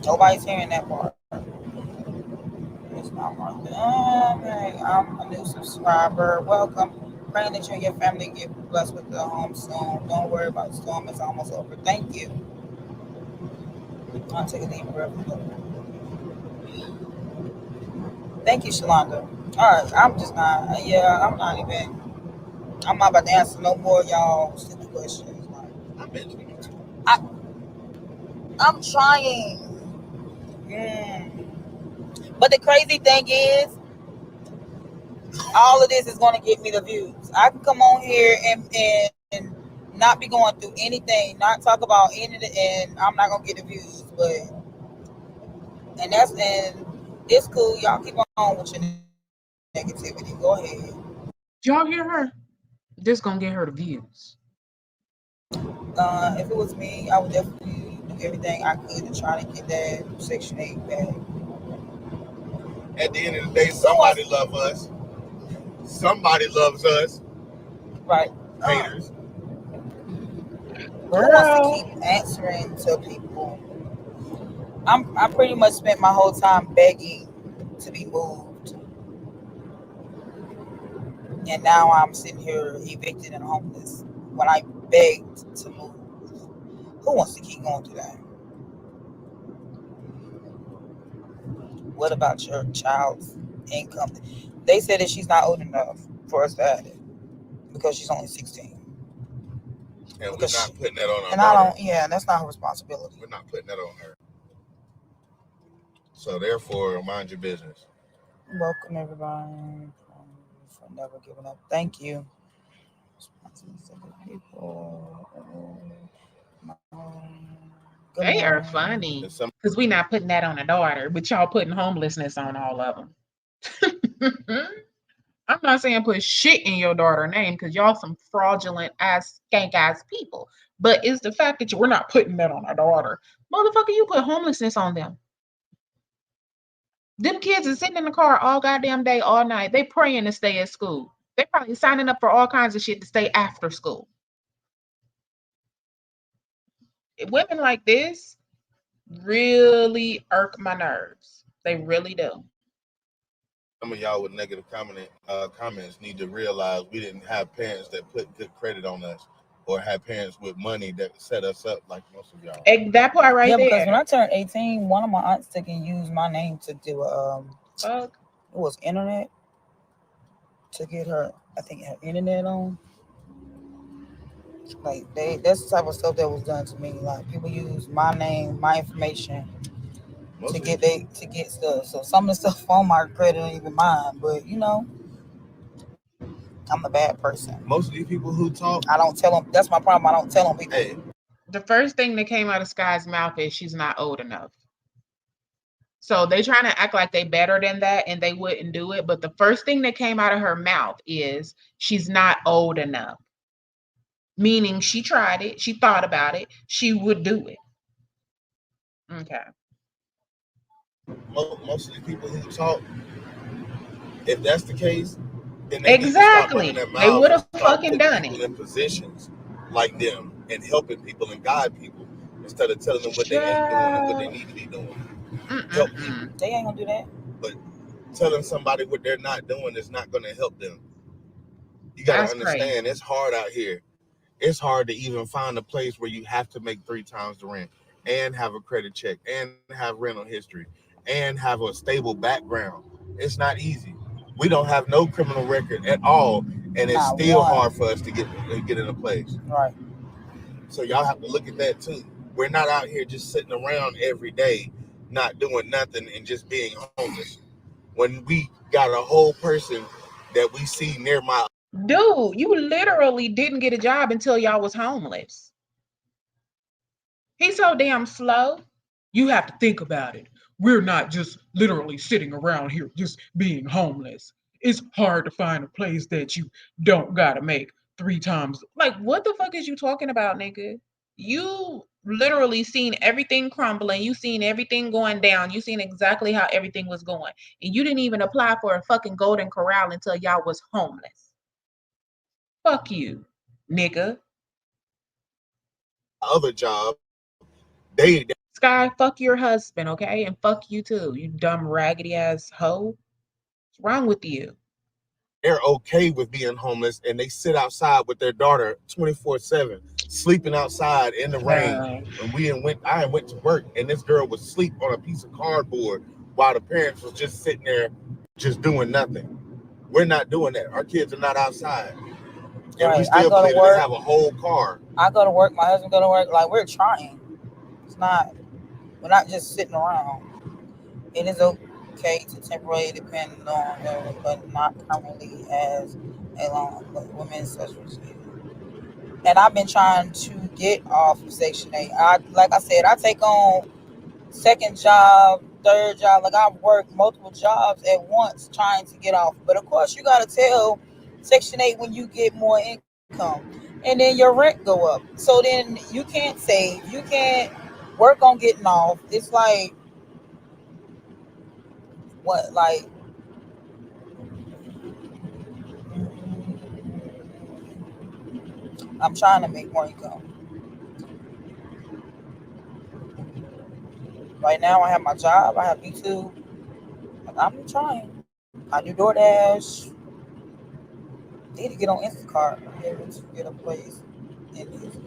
Nobody's hearing that part. It's not worth it. Okay, I'm a new subscriber. Welcome. praying that you and your family get blessed with the home soon. Don't worry about the storm; it's almost over. Thank you. I'll take a deep breath. Thank you, Shalonda. All right, I'm just not. Yeah, I'm not even. I'm not about to answer no more y'all stupid questions. Like, I, I'm trying. Mm. But the crazy thing is, all of this is going to get me the views. I can come on here and not be going through anything, not talk about any of it, and I'm not going to get the views. But and it's cool. Y'all keep on with your negativity. Go ahead. Y'all hear her? This gonna get her the views. If it was me, I would definitely do everything I could to try to get that Section 8 back. At the end of the day, somebody loves us. Somebody loves us. Right. Haters. Who wants to keep answering to people? I pretty much spent my whole time begging to be moved. And now I'm sitting here evicted and homeless when I begged to move. Who wants to keep going through that? What about your child's income? They said that she's not old enough for us to add it because she's only 16. And we're not putting that on her. And I don't, yeah, that's not her responsibility. We're not putting that on her. So therefore, mind your business. Welcome everybody for never giving up. Thank you. They are funny because we not putting that on a daughter, but y'all putting homelessness on all of them. I'm not saying put shit in your daughter's name because y'all some fraudulent ass skank ass people, but it's the fact that we're not putting that on our daughter. Motherfucker, you put homelessness on them. Them kids are sitting in the car all goddamn day, all night. They praying to stay at school. They probably signing up for all kinds of shit to stay after school. Women like this really irk my nerves. They really do. Some of y'all with negative comments need to realize we didn't have parents that put good credit on us or had parents with money that set us up like most of y'all. That part right there. Yeah, because when I turned 18, one of my aunts took and used my name to do it was internet to get her, I think, her internet on. Like that's the type of stuff that was done to me. Like people use my name, my information to get stuff. So some of the stuff on my credit ain't even mine, but you know, I'm a bad person. Most of these people who talk, I don't tell them. That's my problem. I don't tell them people. Hey. The first thing that came out of Skye's mouth is she's not old enough. So they trying to act like they better than that and they wouldn't do it. But the first thing that came out of her mouth is she's not old enough. Meaning she tried it, she thought about it, she would do it. Okay. Most of the people who talk, if that's the case, then they exactly. Need to stop running their They mouths would have and start fucking putting done people it in positions like them and helping people and guide people instead of telling them what they ain't doing and what they need to be doing. Help people. They ain't gonna do that. But telling somebody what they're not doing is not gonna help them. You gotta understand, crazy. It's hard out here. It's hard to even find a place where you have to make 3 times the rent and have a credit check and have rental history and have a stable background. It's not easy. We don't have no criminal record at all, and it's still hard for us to get in a place. Right. So y'all have to look at that too. We're not out here just sitting around every day, not doing nothing and just being homeless. When we got a whole person that we see near my dude, you literally didn't get a job until y'all was homeless. He's so damn slow. You have to think about it. We're not just literally sitting around here just being homeless. It's hard to find a place that you don't gotta make 3 times. Like, what the fuck is you talking about, nigga? You literally seen everything crumbling. You seen everything going down. You seen exactly how everything was going. And you didn't even apply for a fucking golden corral until y'all was homeless. Fuck you, nigga. Other job, Skye, fuck your husband, okay? And fuck you too, you dumb raggedy ass hoe. What's wrong with you? they're okay with being homeless, and they sit outside with their daughter 24/7, sleeping outside in the rain. When I went to work, and this girl was asleep on a piece of cardboard while the parents was just sitting there, just doing nothing. We're not doing that. Our kids are not outside, and we still believe they have a whole car. I go to work. My husband go to work. Like, we're trying. We're not just sitting around. It is okay to temporarily depend on them, but not permanently as a long women's suffrage. And I've been trying to get off of Section 8. Like I said, I take on second job, third job. Like, I've worked multiple jobs at once trying to get off. But of course, you got to tell Section 8 when you get more income. And then your rent go up. So then you can't save. You can't work on getting off. It's like, what? Like, I'm trying to make more income. Right now, I have my job. I have B2. I'm trying. I do DoorDash. Need to get on Instacart. I'm able to get a place in his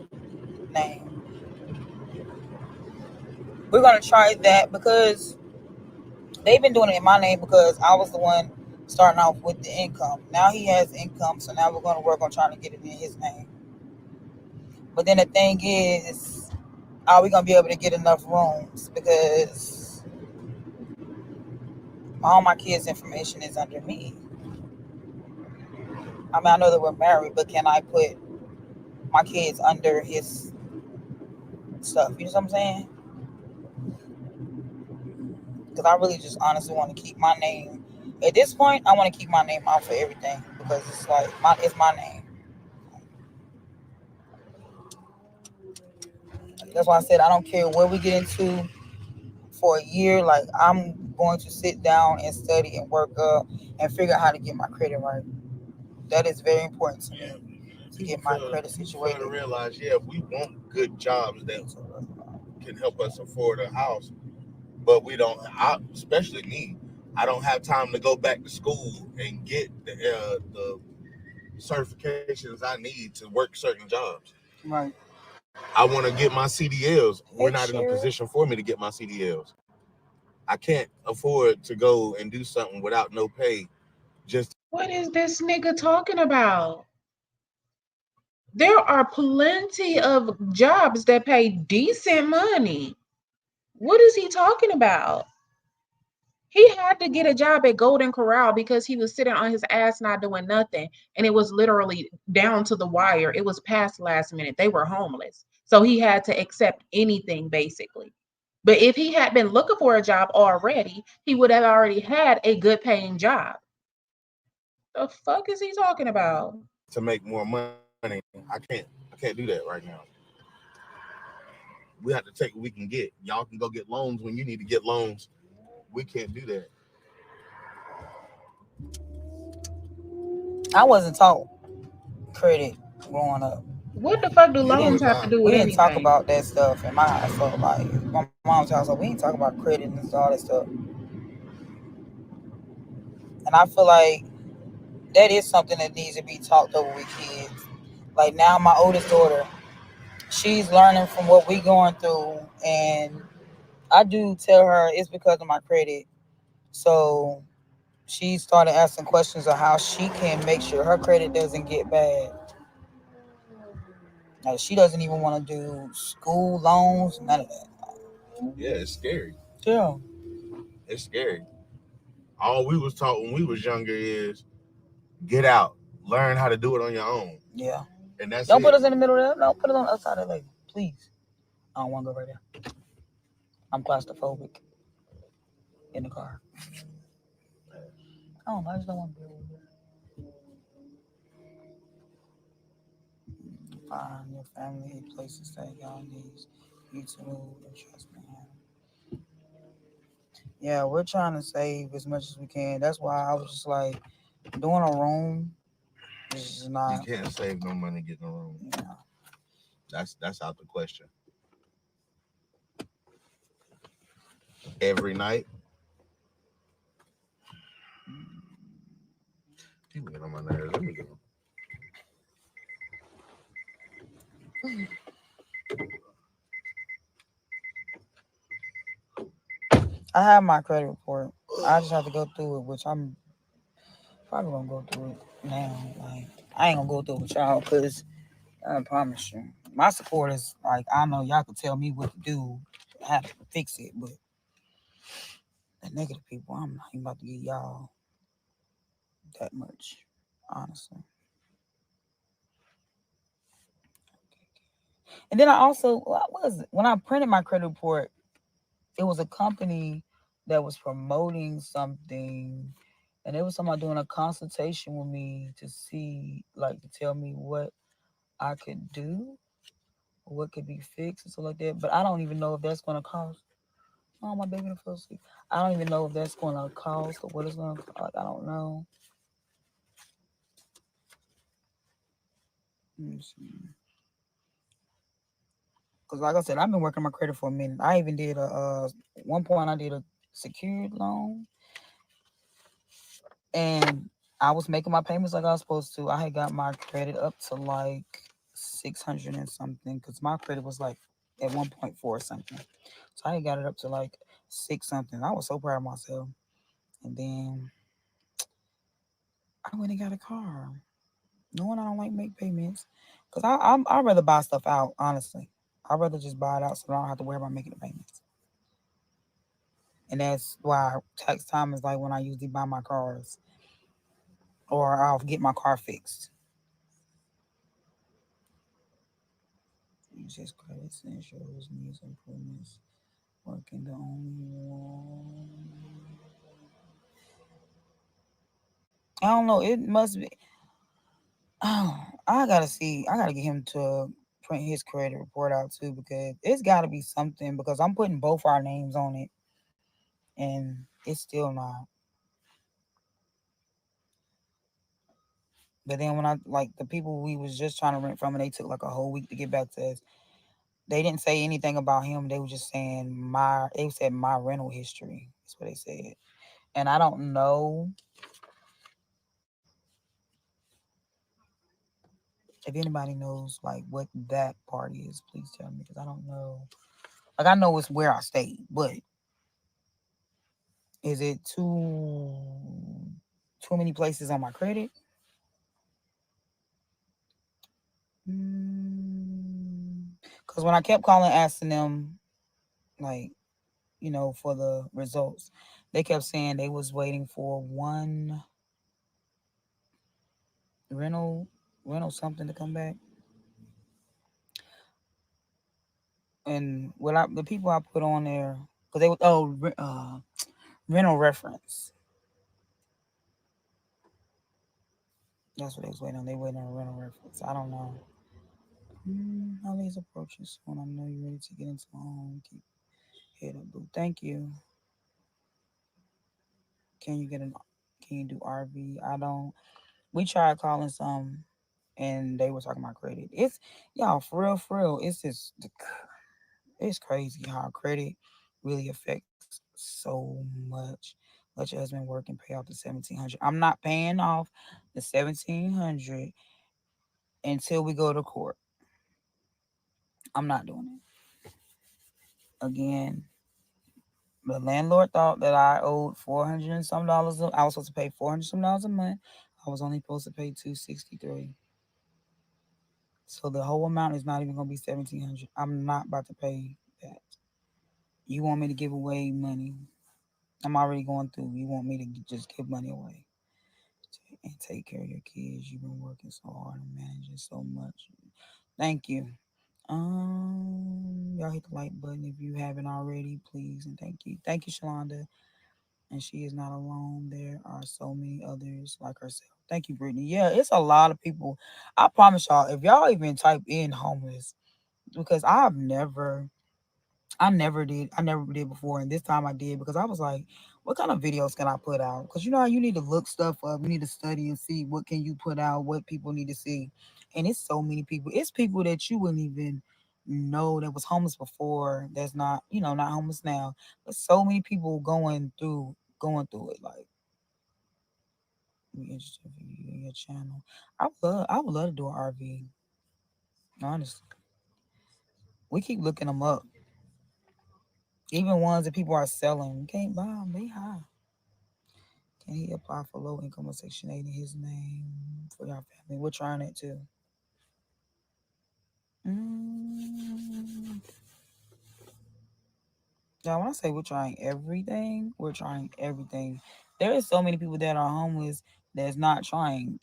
name. We're gonna try that because they've been doing it in my name because I was the one starting off with the income. Now he has income, so now we're gonna work on trying to get it in his name. But then the thing is, are we gonna be able to get enough rooms? Because all my kids' information is under me. I mean, I know that we're married, but can I put my kids under his stuff? You know what I'm saying? Because I really just honestly want to keep my name. At this point, I want to keep my name out for everything because it's like it's my name. That's why I said I don't care where we get into for a year. Like, I'm going to sit down and study and work up and figure out how to get my credit right. That is very important to me to get my credit situated. To realize, we want good jobs that can help us afford a house, but we don't. Especially me, I don't have time to go back to school and get the certifications I need to work certain jobs. Right. I want to get my CDLs. We're not in a position for me to get my CDLs. I can't afford to go and do something without no pay. What is this nigga talking about? There are plenty of jobs that pay decent money. What is he talking about? He had to get a job at Golden Corral because he was sitting on his ass not doing nothing. And it was literally down to the wire. It was past last minute. They were homeless. So he had to accept anything basically. But if he had been looking for a job already, he would have already had a good paying job. The fuck is he talking about? To make more money. I can't do that right now. We have to take what we can get. Y'all can go get loans when you need to get loans. We can't do that. I wasn't taught credit growing up. What the fuck do loans have to do with anything? We didn't talk about that stuff in my house. So, like, my mom's house, we didn't talk about credit and all that stuff. And I feel like that is something that needs to be talked over with kids. Like, now my oldest daughter, she's learning from what we going through, and I do tell her it's because of my credit. So she started asking questions of how she can make sure her credit doesn't get bad. Like, she doesn't even want to do school loans, none of that. Yeah, it's scary. Yeah. It's scary. All we was taught when we was younger is get out, learn how to do it on your own. Yeah. And that's Don't put us in the middle of that. No, put it on the other side of the lady, please. I don't want to go right there. I'm claustrophobic in the car. I don't know. I just don't want to be over there. Find your family, places that y'all need you to move and trust me. Yeah, we're trying to save as much as we can. That's why I was just like, doing a room is just not. You can't save no money getting a room. Yeah. That's out the question. Every night. People get on my nerves. Let me go. I have my credit report. I just have to go through it, which I'm probably gonna go through it now. Like I ain't gonna go through it with y'all because I promise you, my support is like I know y'all can tell me what to do, how to fix it, but the negative people, I'm not even about to give y'all that much, honestly. And then I also, what was it? When I printed my credit report, it was a company that was promoting something, and they was talking about doing a consultation with me to see, like, to tell me what I could do, what could be fixed, and stuff like that. But I don't even know if that's going to cost. Oh, my baby fell asleep. I don't even know if that's going to cost or what it's going to cost. I don't know. Let me see. Because, like I said, I've been working my credit for a minute. I even did one point I did a secured loan, and I was making my payments like I was supposed to. I had got my credit up to like 600 and something because my credit was like at 1.4 something. So I had got it up to like 6 something. I was so proud of myself. And then I went and got a car, knowing I don't like make payments because I'd rather buy stuff out, honestly. I'd rather just buy it out so I don't have to worry about making the payments. And that's why tax time is like when I usually buy my cars or I'll get my car fixed. Use his credits and shows needs improvements. Working the only one. I don't know. It must be. Oh, I gotta see. I gotta get him to print his credit report out too because it's gotta be something because I'm putting both our names on it and it's still not. But then when I like the people we was just trying to rent from and they took like a whole week to get back to us, they didn't say anything about him. They were just saying they said my rental history. That's what they said. And I don't know if anybody knows like what that part is, please tell me because I don't know. Like I know it's where I stayed, but is it too many places on my credit? Because when I kept calling asking them like for the results, they kept saying they was waiting for one rental something to come back. And the people I put on there because they were rental reference. That's what they was waiting on. They waiting on a rental reference. I don't know. Holidays approaching soon. I know you're ready to get into my home. Keep head up, boo. Thank you. Can you get an? Can you do RV? I don't. We tried calling some, and they were talking about credit. It's y'all for real, for real. It's just it's crazy how credit really affects so much. Let your husband work and pay off the 1,700. I'm not paying off the 1,700 until we go to court. I'm not doing it again. The landlord thought that I owed 400 and some dollars. I was supposed to pay 400 some dollars a month. I was only supposed to pay 263. So the whole amount is not even gonna be 1,700. I'm not about to pay that. You want me to give away money? I'm already going through. You want me to just give money away and take care of your kids? You've been working so hard and managing so much. Thank you. Y'all hit the like button if you haven't already, please, and thank you. Thank you, Shalonda. And she is not alone. There are so many others like herself. Thank you, Brittany. Yeah, it's a lot of people. I promise y'all, if y'all even type in homeless, because I never did before, and this time I did because I was like, what kind of videos can I put out? Because you know how you need to look stuff up, you need to study and see what can you put out, what people need to see, and it's so many people. It's people that you wouldn't even know that was homeless before. That's not not homeless now, but so many people going through it. Like Be interested for you in your channel. I would love to do an RV. Honestly, we keep looking them up. Even ones that people are selling, you can't buy them. They high. Can he apply for low income or Section 8 in his name for your family? We're trying it too. Mm. Yeah, when I say we're trying everything. There is so many people that are homeless that's not trying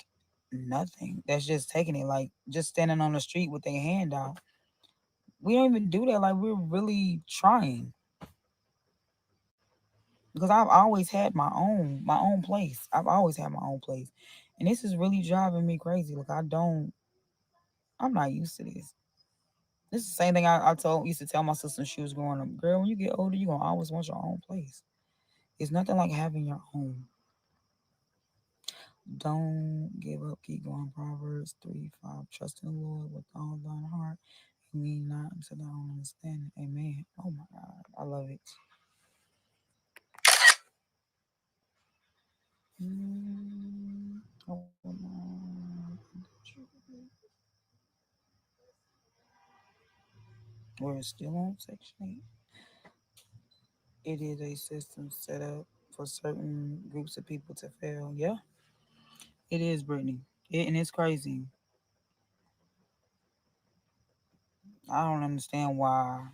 nothing. That's just taking it, like just standing on the street with their hand out. We don't even do that. Like we're really trying. Because I've always had my own place. I've always had my own place. And this is really driving me crazy. Like I'm not used to this. This is the same thing I used to tell my sister when she was growing up. Girl, when you get older, you're gonna always want your own place. It's nothing like having your own. Don't give up, keep going. Proverbs 3:5. Trust in the Lord with all thine heart. You mean not until thou understand it. Amen. Oh my God. I love it. Oh, we're still on Section 8. It is a system set up for certain groups of people to fail. Yeah, it is, Brittany. And it's crazy. I don't understand why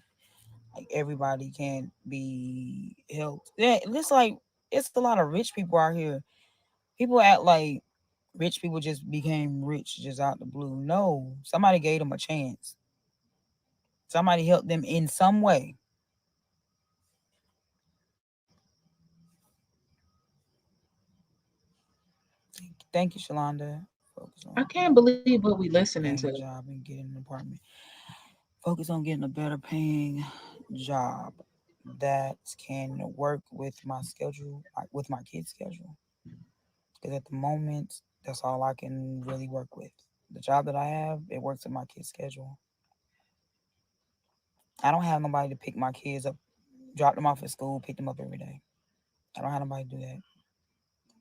like everybody can't be helped. Yeah, it's a lot of rich people out here. People act like rich people just became rich just out the blue. No, somebody gave them a chance. Somebody helped them in some way. Thank you, Shalonda. Focus I on can't believe what we listening getting a to. job and getting an apartment. Focus on getting a better paying job that can work with my schedule, with my kids' schedule. Because at the moment, that's all I can really work with. The job that I have, it works with my kids' schedule. I don't have nobody to pick my kids up, drop them off at school, pick them up every day. I don't have nobody to do that.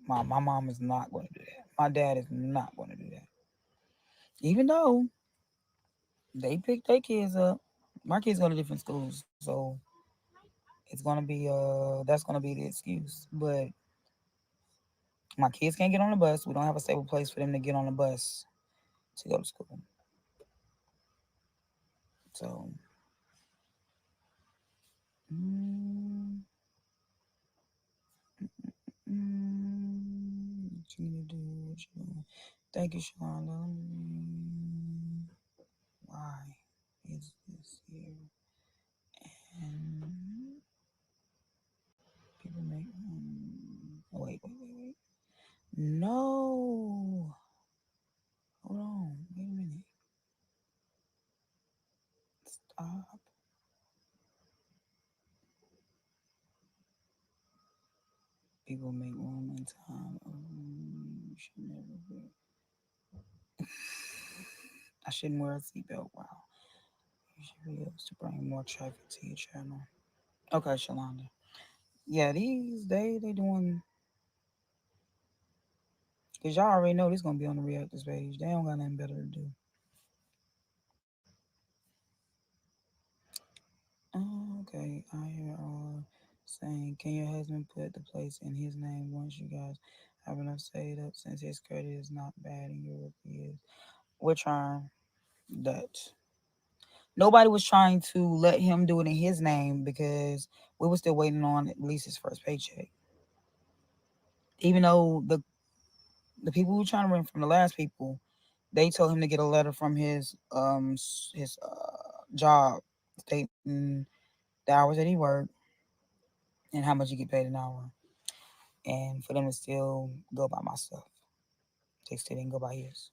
My mom is not going to do that. My dad is not going to do that. Even though they pick their kids up, my kids go to different schools, so it's gonna be that's gonna be the excuse. But my kids can't get on the bus. We don't have a stable place for them to get on the bus to go to school. So, mm, what you need to do? What you doing? Thank you, Shalonda. Why is this here? And people make. Wait. No. Hold on. Wait a minute. Stop. People make room and time. You should never be. I shouldn't wear a seatbelt. Wow. You should be able to bring more traffic to your channel. Okay, Shalonda. Yeah, they doing because y'all already know this gonna be on the reactors page. They don't got nothing better to do. Oh, okay, I hear saying, can your husband put the place in his name once you guys have enough saved up since his credit is not bad in Europe? He is. We're trying that. Nobody was trying to let him do it in his name because we were still waiting on at least his first paycheck. Even though the people who were trying to rent from the last people, they told him to get a letter from his job stating the hours that he worked and how much he get paid an hour, and for them to still go by my stuff. They still didn't go by his.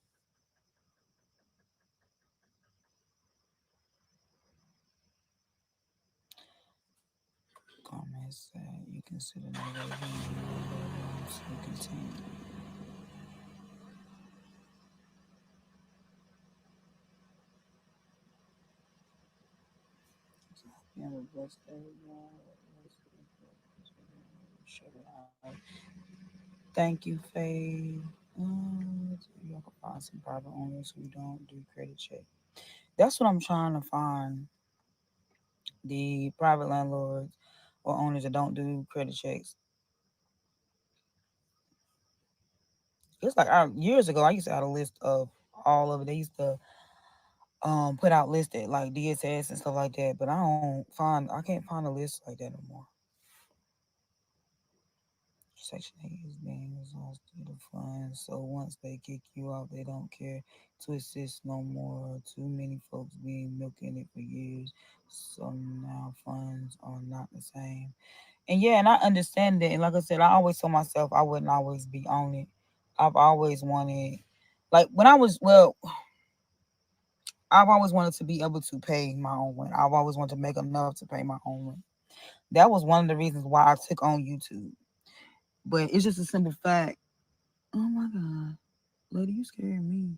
Comment said you consider negative to continue. You have a blessed day, y'all. Shut it out. Thank you, Faye. You can find some private owners who don't do credit check. That's what I'm trying to find. The private landlords or owners that don't do credit checks. It's like years ago, I used to have a list of all of it. They used to put out listed like DSS and stuff like that, but I can't find a list like that no more. Section 8 is being exhausted of funds, so once they kick you out, they don't care to assist no more. Too many folks being milking it for years, so now funds are not the same. And yeah, and I understand that. And like I said, I always told myself I wouldn't always be on it. I've always wanted, like when I was, well, I've always wanted to be able to pay my own rent. I've always wanted to make enough to pay my own rent. That was one of the reasons why I took on YouTube. But it's just a simple fact. Oh my God. Lady, you scared me.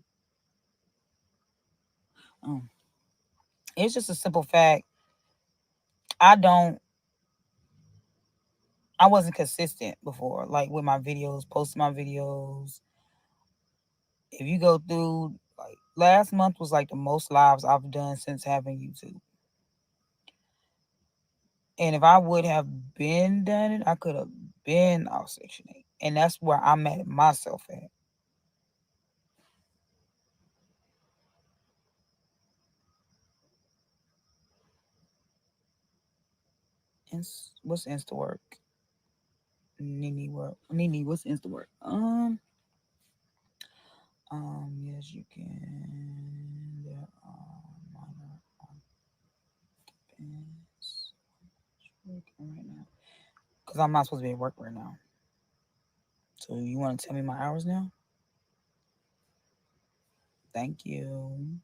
Um, it's just a simple fact. I don't I wasn't consistent before, like with my videos, posting my videos. If you go through, like last month was like the most lives I've done since having YouTube. And if I would have been done it, I could have been off Section 8. And that's where I'm at myself at. What's Insta work? Nini, what's Insta work? Yes, you can. There are minor occupants working right now. Because I'm not supposed to be at work right now. So you want to tell me my hours now? Thank you.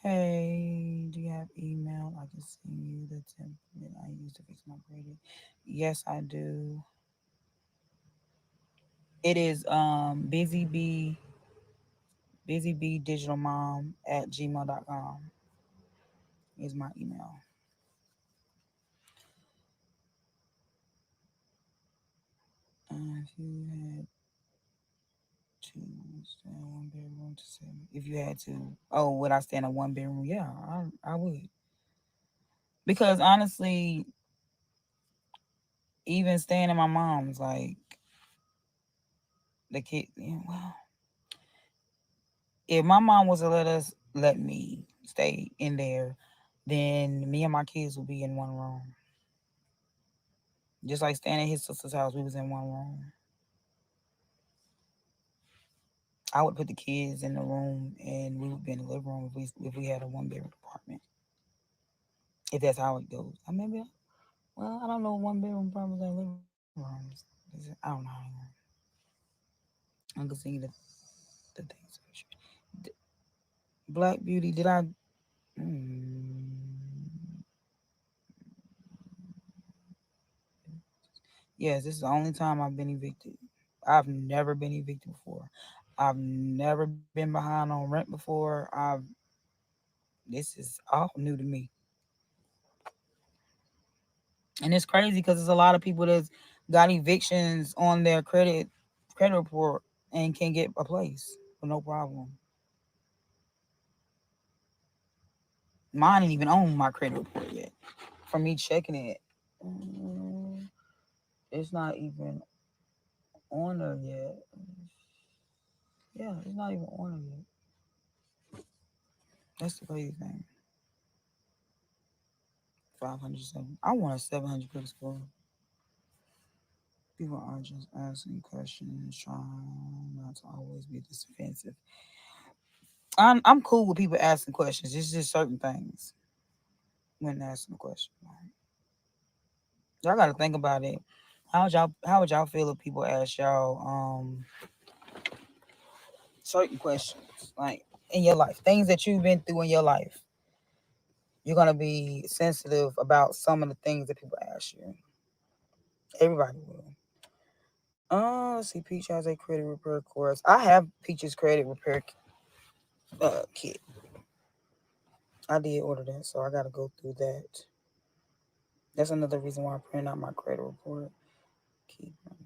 Hey, do you have email? I can send you the template I use to fix my credit. Yes, I do. It is busybdigitalmom@gmail.com is my email. If you had to stay in one bedroom to seven, if you had to, oh, would I stay in a one bedroom? Yeah, I would. Because honestly, even staying in my mom's, like the kid, yeah, well, if my mom was to let me stay in there, then me and my kids would be in one room. Just like staying at his sister's house, we was in one room. I would put the kids in the room and we would be in the living room if we had a one bedroom apartment. If that's how it goes. I mean, well, I don't know one bedroom apartments and living rooms. I don't know. I'm gonna send you the things. Black Beauty, did I? Mm, yes, this is the only time I've been evicted. I've never been evicted before. I've never been behind on rent before. This is all new to me. And it's crazy because there's a lot of people that's got evictions on their credit report and can get a place with no problem. Mine ain't even on my credit report yet. From me checking it, mm, it's not even on there yet. Yeah, it's not even on there yet. That's the crazy thing. 507. I want a 700 credit score. People are just asking questions, trying not to always be this offensive. I'm cool with people asking questions. It's just certain things when asking a question. Y'all got to think about it. How would y'all feel if people ask y'all certain questions like in your life, things that you've been through in your life? You're gonna be sensitive about some of the things that people ask you. Everybody will. Let's see. Peach has a credit repair course. I have Peach's credit repair kit. I did order that, so I gotta go through that. That's another reason why I print out my credit report. Keep running.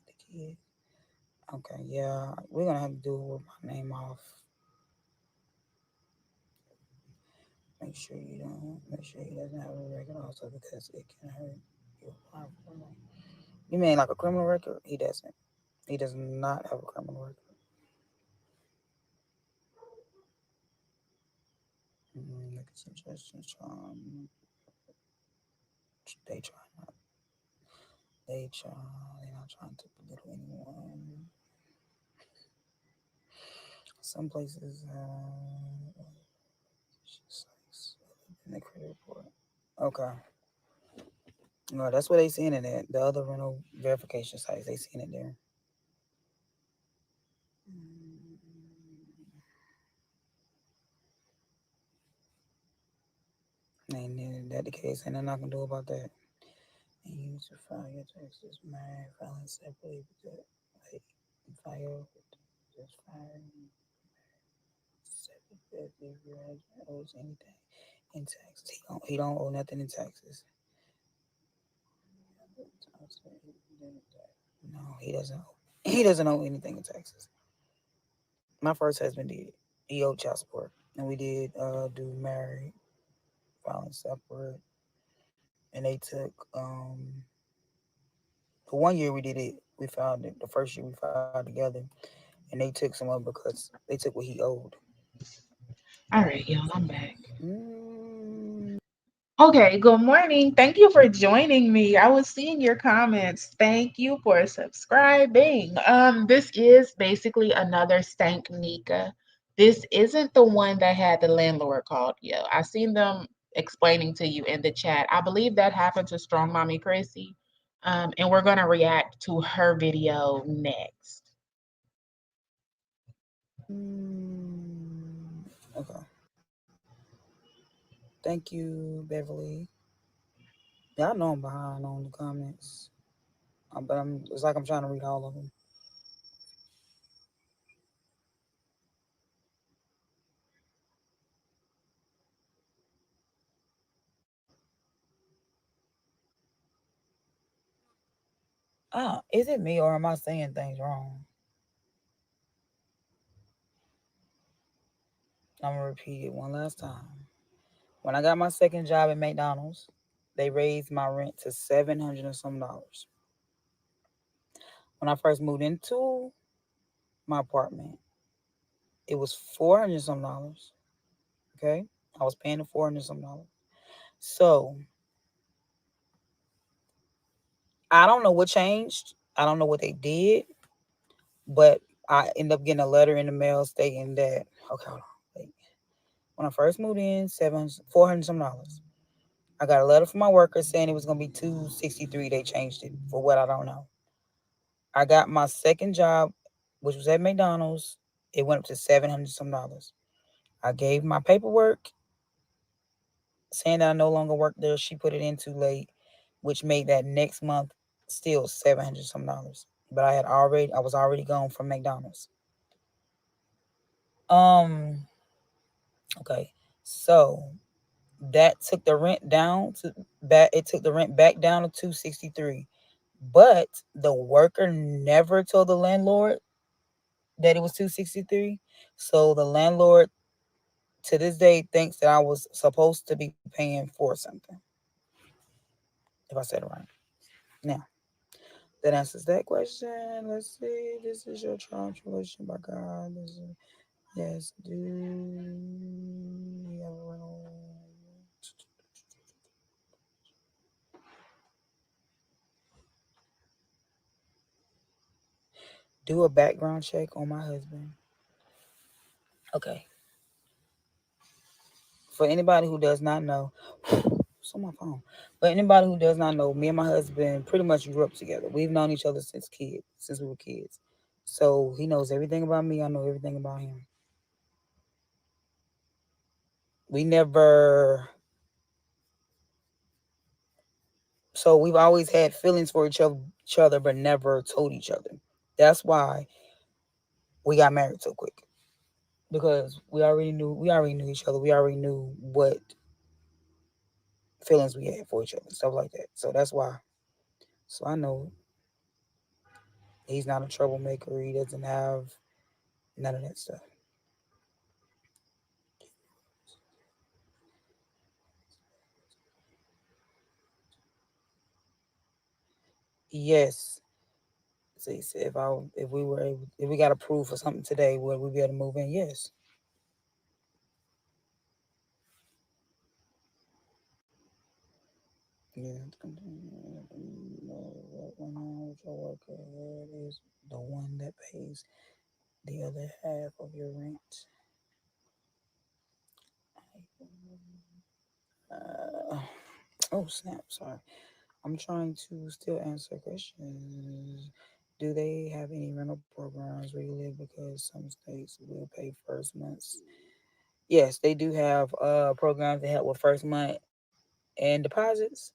The kid. Okay, yeah, we're gonna have to do it with my name off. Make sure he doesn't have a record also because it can hurt you apply for it. You mean like a criminal record? He doesn't. He does not have a criminal record. Look at suggestions. They try not. They try. They're not trying to belittle anyone. Some places. In the credit report. Okay. No, that's what they seen it at. The other rental verification sites, they seen it there. And then that the case, and they're not gonna do about that. And you need to file your taxes, man. Filing separately because like file just file separately if your agent owes anything in taxes. He don't owe nothing in taxes. No, he doesn't owe. He doesn't owe anything in taxes. My first husband did. He owed child support, and we did do married, filing separate, and they took the 1 year we did it. We filed it. The first year we filed together, and they took some of it because they took what he owed. All right, y'all, I'm back. Mm. Okay, good morning. Thank you for joining me. I was seeing your comments. Thank you for subscribing. This is basically another Stank Nika. This isn't the one that had the landlord called you. I seen them explaining to you in the chat. I believe that happened to Strong Mommy Chrissy. And we're gonna react to her video next. Okay. Thank you, Beverly. Yeah, I know I'm behind on the comments, but it's like I'm trying to read all of them. Is it me or am I saying things wrong? I'm gonna repeat it one last time. When I got my second job at McDonald's, they raised my rent to $700 and some dollars. When I first moved into my apartment, it was $400 and some dollars. Okay, I was paying the $400 and some dollars. So I don't know what changed. I don't know what they did, but I ended up getting a letter in the mail stating that okay, hold on, wait. When I first moved in, 400 some dollars. I got a letter from my worker saying it was gonna be 263. They changed it for what I don't know. I got my second job, which was at McDonald's. It went up to 700 some dollars. I gave my paperwork saying that I no longer work there. She put it in too late, which made that next month still 700 some dollars. But I was already gone from McDonald's. Okay. So that took the rent down to back it took the rent back down to 263. But the worker never told the landlord that it was 263. So the landlord to this day thinks that I was supposed to be paying for something. If I said it right. Now, that answers that question. Let's see. This is your trial tribulation by God. This is, yes, do you have a rental? Do a background check on my husband. Okay. For anybody who does not know, it's on my phone. But anybody who does not know, me and my husband pretty much grew up together. We've known each other since we were kids. So he knows everything about me. I know everything about him. We never. So we've always had feelings for each other, but never told each other. That's why we got married so quick because we already knew each other. We already knew what feelings we had for each other and stuff like that. So that's why. So I know he's not a troublemaker. He doesn't have none of that stuff. Yes. So he said if we got approved for something today, would we be able to move in? Yes. Yeah. Worker is the one that pays the other half of your rent. Uh, oh snap! Sorry, I'm trying to still answer questions. Do they have any rental programs where you live? Because some states will pay first months. Yes, they do have programs that help with first month and deposits.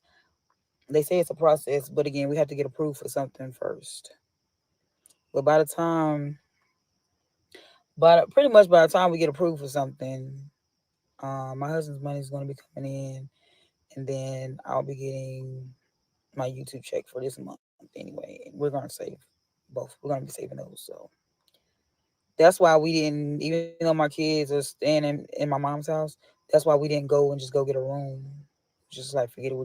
They say it's a process, but again, we have to get approved for something first. But by the time, but pretty much by the time we get approved for something, my husband's money is going to be coming in, and then I'll be getting my YouTube check for this month anyway. And we're going to save both. We're going to be saving those. So that's why we didn't, even though my kids are staying in my mom's house, that's why we didn't go and just go get a room. Just like forget it. We'll just